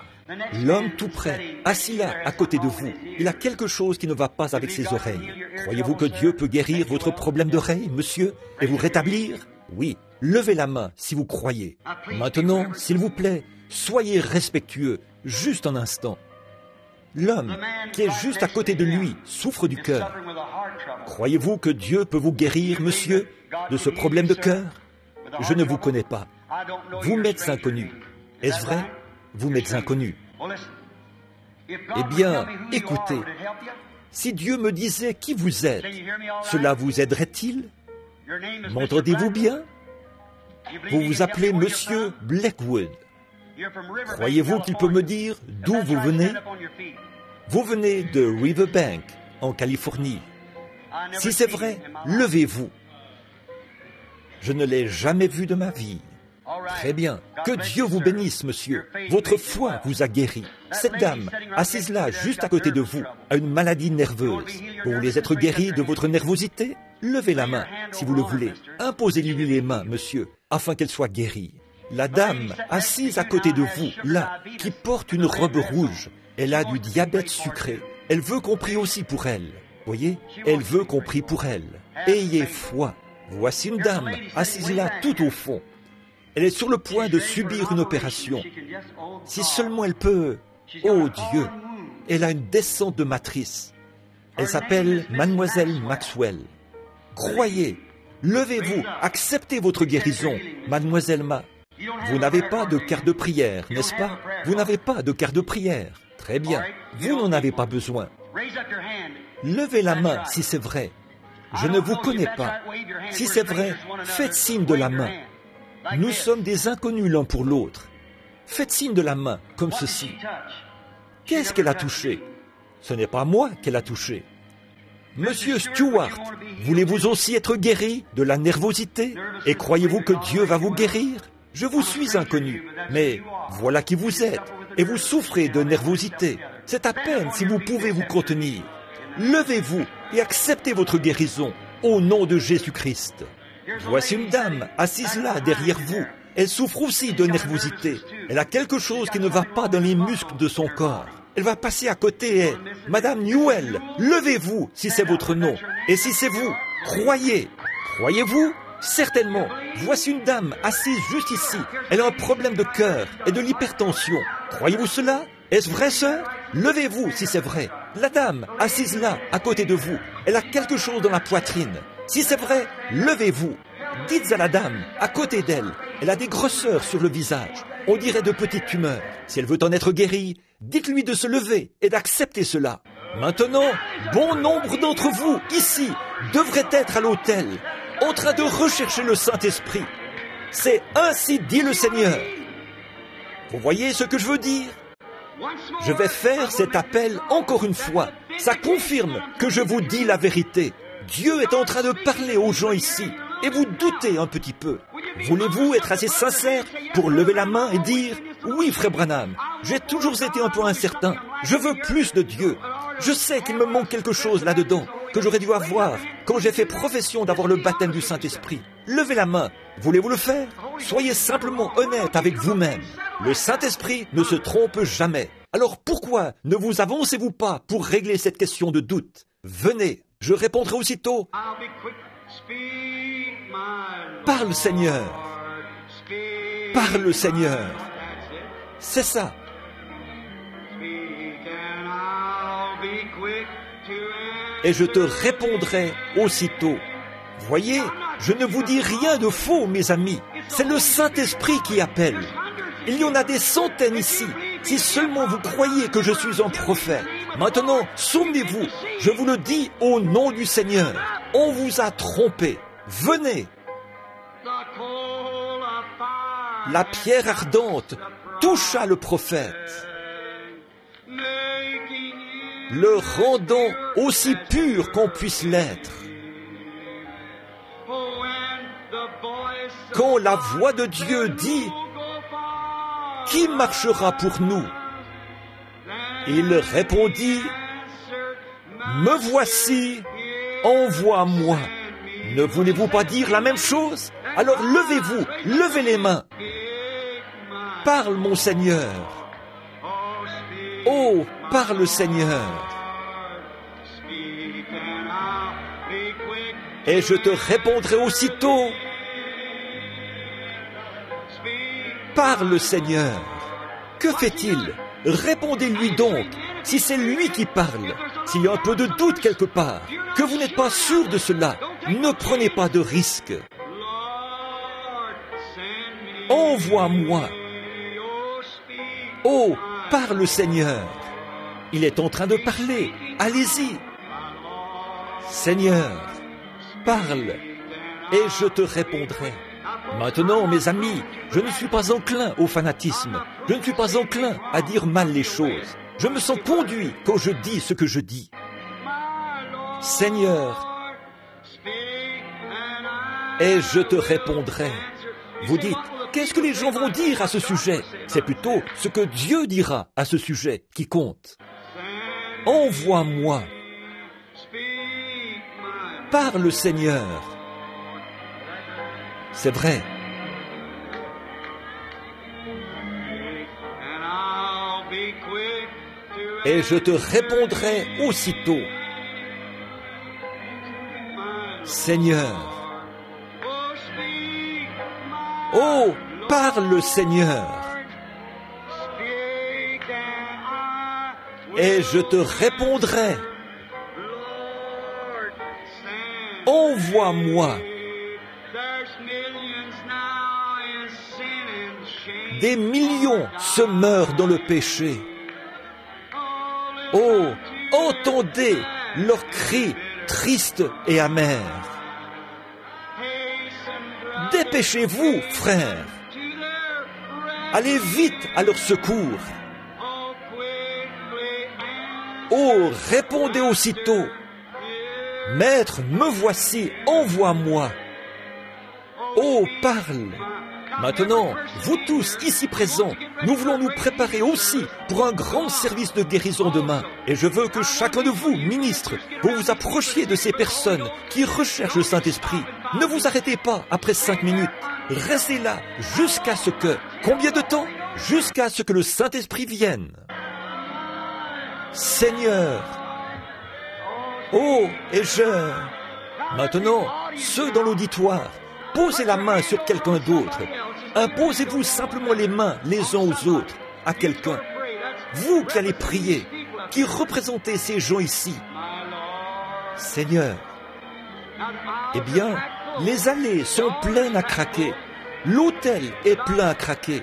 L'homme tout près, assis là, à côté de vous, il a quelque chose qui ne va pas avec ses oreilles. Croyez-vous que Dieu peut guérir votre problème d'oreille, monsieur, et vous rétablir? Oui. Levez la main si vous croyez. Maintenant, s'il vous plaît, soyez respectueux, juste un instant. L'homme qui est juste à côté de lui souffre du cœur. Croyez-vous que Dieu peut vous guérir, monsieur, de ce problème de cœur? Je ne vous connais pas. Vous m'êtes inconnu. Est-ce vrai? Vous m'êtes inconnu. Eh bien, écoutez, si Dieu me disait qui vous êtes, cela vous aiderait-il? M'entendez-vous bien? Vous vous appelez Monsieur Blackwood. Croyez-vous qu'il peut me dire d'où vous venez? Vous venez de Riverbank, en Californie. Si c'est vrai, levez-vous. Je ne l'ai jamais vu de ma vie. Très bien. Que Dieu vous bénisse, monsieur. Votre foi vous a guéri. Cette dame, assise là, juste à côté de vous, a une maladie nerveuse. Vous voulez être guéri de votre nervosité? Levez la main, si vous le voulez. Imposez-lui les mains, monsieur, afin qu'elle soit guérie. La dame, assise à côté de vous, là, qui porte une robe rouge, elle a du diabète sucré. Elle veut qu'on prie aussi pour elle. Voyez? Elle veut qu'on prie pour elle. Ayez foi. Voici une dame, assise là, tout au fond. Elle est sur le point de subir une opération. Si seulement elle peut... Oh Dieu! Elle a une descente de matrice. Elle s'appelle Mademoiselle Maxwell. Croyez, levez-vous, acceptez votre guérison, Mademoiselle Vous n'avez pas de carte de prière, n'est-ce pas? Vous n'avez pas de carte de prière. Très bien, vous n'en avez pas besoin. Levez la main si c'est vrai. Je ne vous connais pas. Si c'est vrai, faites signe de la main. Nous sommes des inconnus l'un pour l'autre. Faites signe de la main, comme ceci. Qu'est-ce qu'elle a touché? Ce n'est pas moi qu'elle a touché. Monsieur Stewart, voulez-vous aussi être guéri de la nervosité? Et croyez-vous que Dieu va vous guérir? Je vous suis inconnu, mais voilà qui vous êtes, et vous souffrez de nervosité. C'est à peine si vous pouvez vous contenir. Levez-vous et acceptez votre guérison, au nom de Jésus-Christ. Voici une dame, assise là, derrière vous. Elle souffre aussi de nervosité. Elle a quelque chose qui ne va pas dans les muscles de son corps. Elle va passer à côté et... Madame Newell, levez-vous si c'est votre nom. Et si c'est vous, croyez. Croyez-vous? Certainement. Voici une dame assise juste ici. Elle a un problème de cœur et de l'hypertension. Croyez-vous cela? Est-ce vrai, sœur? Levez-vous si c'est vrai. La dame, assise là, à côté de vous, elle a quelque chose dans la poitrine. Si c'est vrai, levez-vous. Dites à la dame, à côté d'elle, elle a des grosseurs sur le visage. On dirait de petites tumeurs. Si elle veut en être guérie, dites-lui de se lever et d'accepter cela. Maintenant, bon nombre d'entre vous, ici, devraient être à l'autel, en train de rechercher le Saint-Esprit. C'est ainsi dit le Seigneur. Vous voyez ce que je veux dire? Je vais faire cet appel encore une fois. Ça confirme que je vous dis la vérité. Dieu est en train de parler aux gens ici, et vous doutez un petit peu. Voulez-vous être assez sincère pour lever la main et dire « Oui, frère Branham, j'ai toujours été un peu incertain. Je veux plus de Dieu. Je sais qu'il me manque quelque chose là-dedans, que j'aurais dû avoir quand j'ai fait profession d'avoir le baptême du Saint-Esprit. » Levez la main. Voulez-vous le faire? Soyez simplement honnête avec vous-même. Le Saint-Esprit ne se trompe jamais. Alors pourquoi ne vous avancez-vous pas pour régler cette question de doute? Venez, je répondrai aussitôt. Parle, Seigneur. Parle, Seigneur. C'est ça. Et je te répondrai aussitôt. Voyez, je ne vous dis rien de faux, mes amis. C'est le Saint-Esprit qui appelle. Il y en a des centaines ici. Si seulement vous croyez que je suis un prophète. Maintenant, souvenez-vous, je vous le dis au nom du Seigneur. On vous a trompé. Venez. La pierre ardente toucha le prophète, le rendant aussi pur qu'on puisse l'être. Quand la voix de Dieu dit « Qui marchera pour nous ?» Il répondit « Me voici, envoie-moi. » Ne voulez-vous pas dire la même chose? Alors levez-vous, levez les mains. Parle, mon Seigneur. Oh, parle, Seigneur. Et je te répondrai aussitôt. Parle, Seigneur. Que fait-il? Répondez-lui donc, si c'est lui qui parle. S'il y a un peu de doute quelque part, que vous n'êtes pas sûr de cela, ne prenez pas de risque. Envoie-moi. Oh, parle, Seigneur. Il est en train de parler. Allez-y. Seigneur, parle, et je te répondrai. Maintenant, mes amis, je ne suis pas enclin au fanatisme. Je ne suis pas enclin à dire mal les choses. Je me sens conduit quand je dis ce que je dis. Seigneur, et je te répondrai. Vous dites, qu'est-ce que les gens vont dire à ce sujet? C'est plutôt ce que Dieu dira à ce sujet qui compte. Envoie-moi. Parle, Seigneur. C'est vrai. Et je te répondrai aussitôt. Seigneur. Oh, parle, Seigneur. Et je te répondrai. Envoie-moi. Des millions se meurent dans le péché. Oh, entendez leurs cris tristes et amers. Dépêchez-vous, frères. Allez vite à leur secours. Oh, répondez aussitôt. Maître, me voici, envoie-moi. Oh, parle. Maintenant, vous tous ici présents, nous voulons nous préparer aussi pour un grand service de guérison demain. Et je veux que chacun de vous, ministres, vous vous approchiez de ces personnes qui recherchent le Saint-Esprit. Ne vous arrêtez pas après 5 minutes. Restez là jusqu'à ce que... Combien de temps? Jusqu'à ce que le Saint-Esprit vienne. Seigneur. Oh, et je... Maintenant, ceux dans l'auditoire, posez la main sur quelqu'un d'autre. Imposez-vous simplement les mains les uns aux autres à quelqu'un. Vous qui allez prier, qui représentez ces gens ici. Seigneur, eh bien, les allées sont pleines à craquer. L'hôtel est plein à craquer.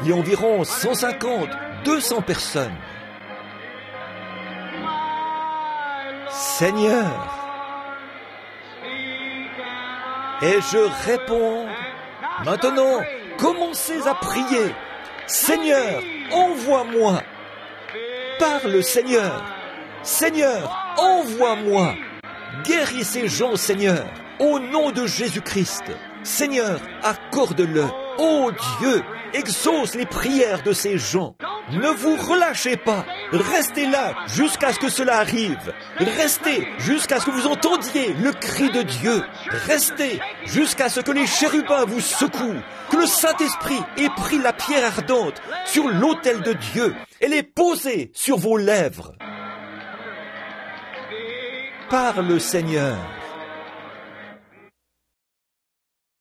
Il y a environ 150, 200 personnes. Seigneur, et je réponds, maintenant, commencez à prier. Seigneur, envoie-moi. Parle, Seigneur. Seigneur, envoie-moi. Guéris ces gens, Seigneur, au nom de Jésus-Christ. Seigneur, accorde-le. Ô Dieu, exauce les prières de ces gens. Ne vous relâchez pas. Restez là jusqu'à ce que cela arrive. Restez jusqu'à ce que vous entendiez le cri de Dieu. Restez jusqu'à ce que les chérubins vous secouent. Que le Saint-Esprit ait pris la pierre ardente sur l'autel de Dieu et l'ait posée sur vos lèvres. Parle, Seigneur.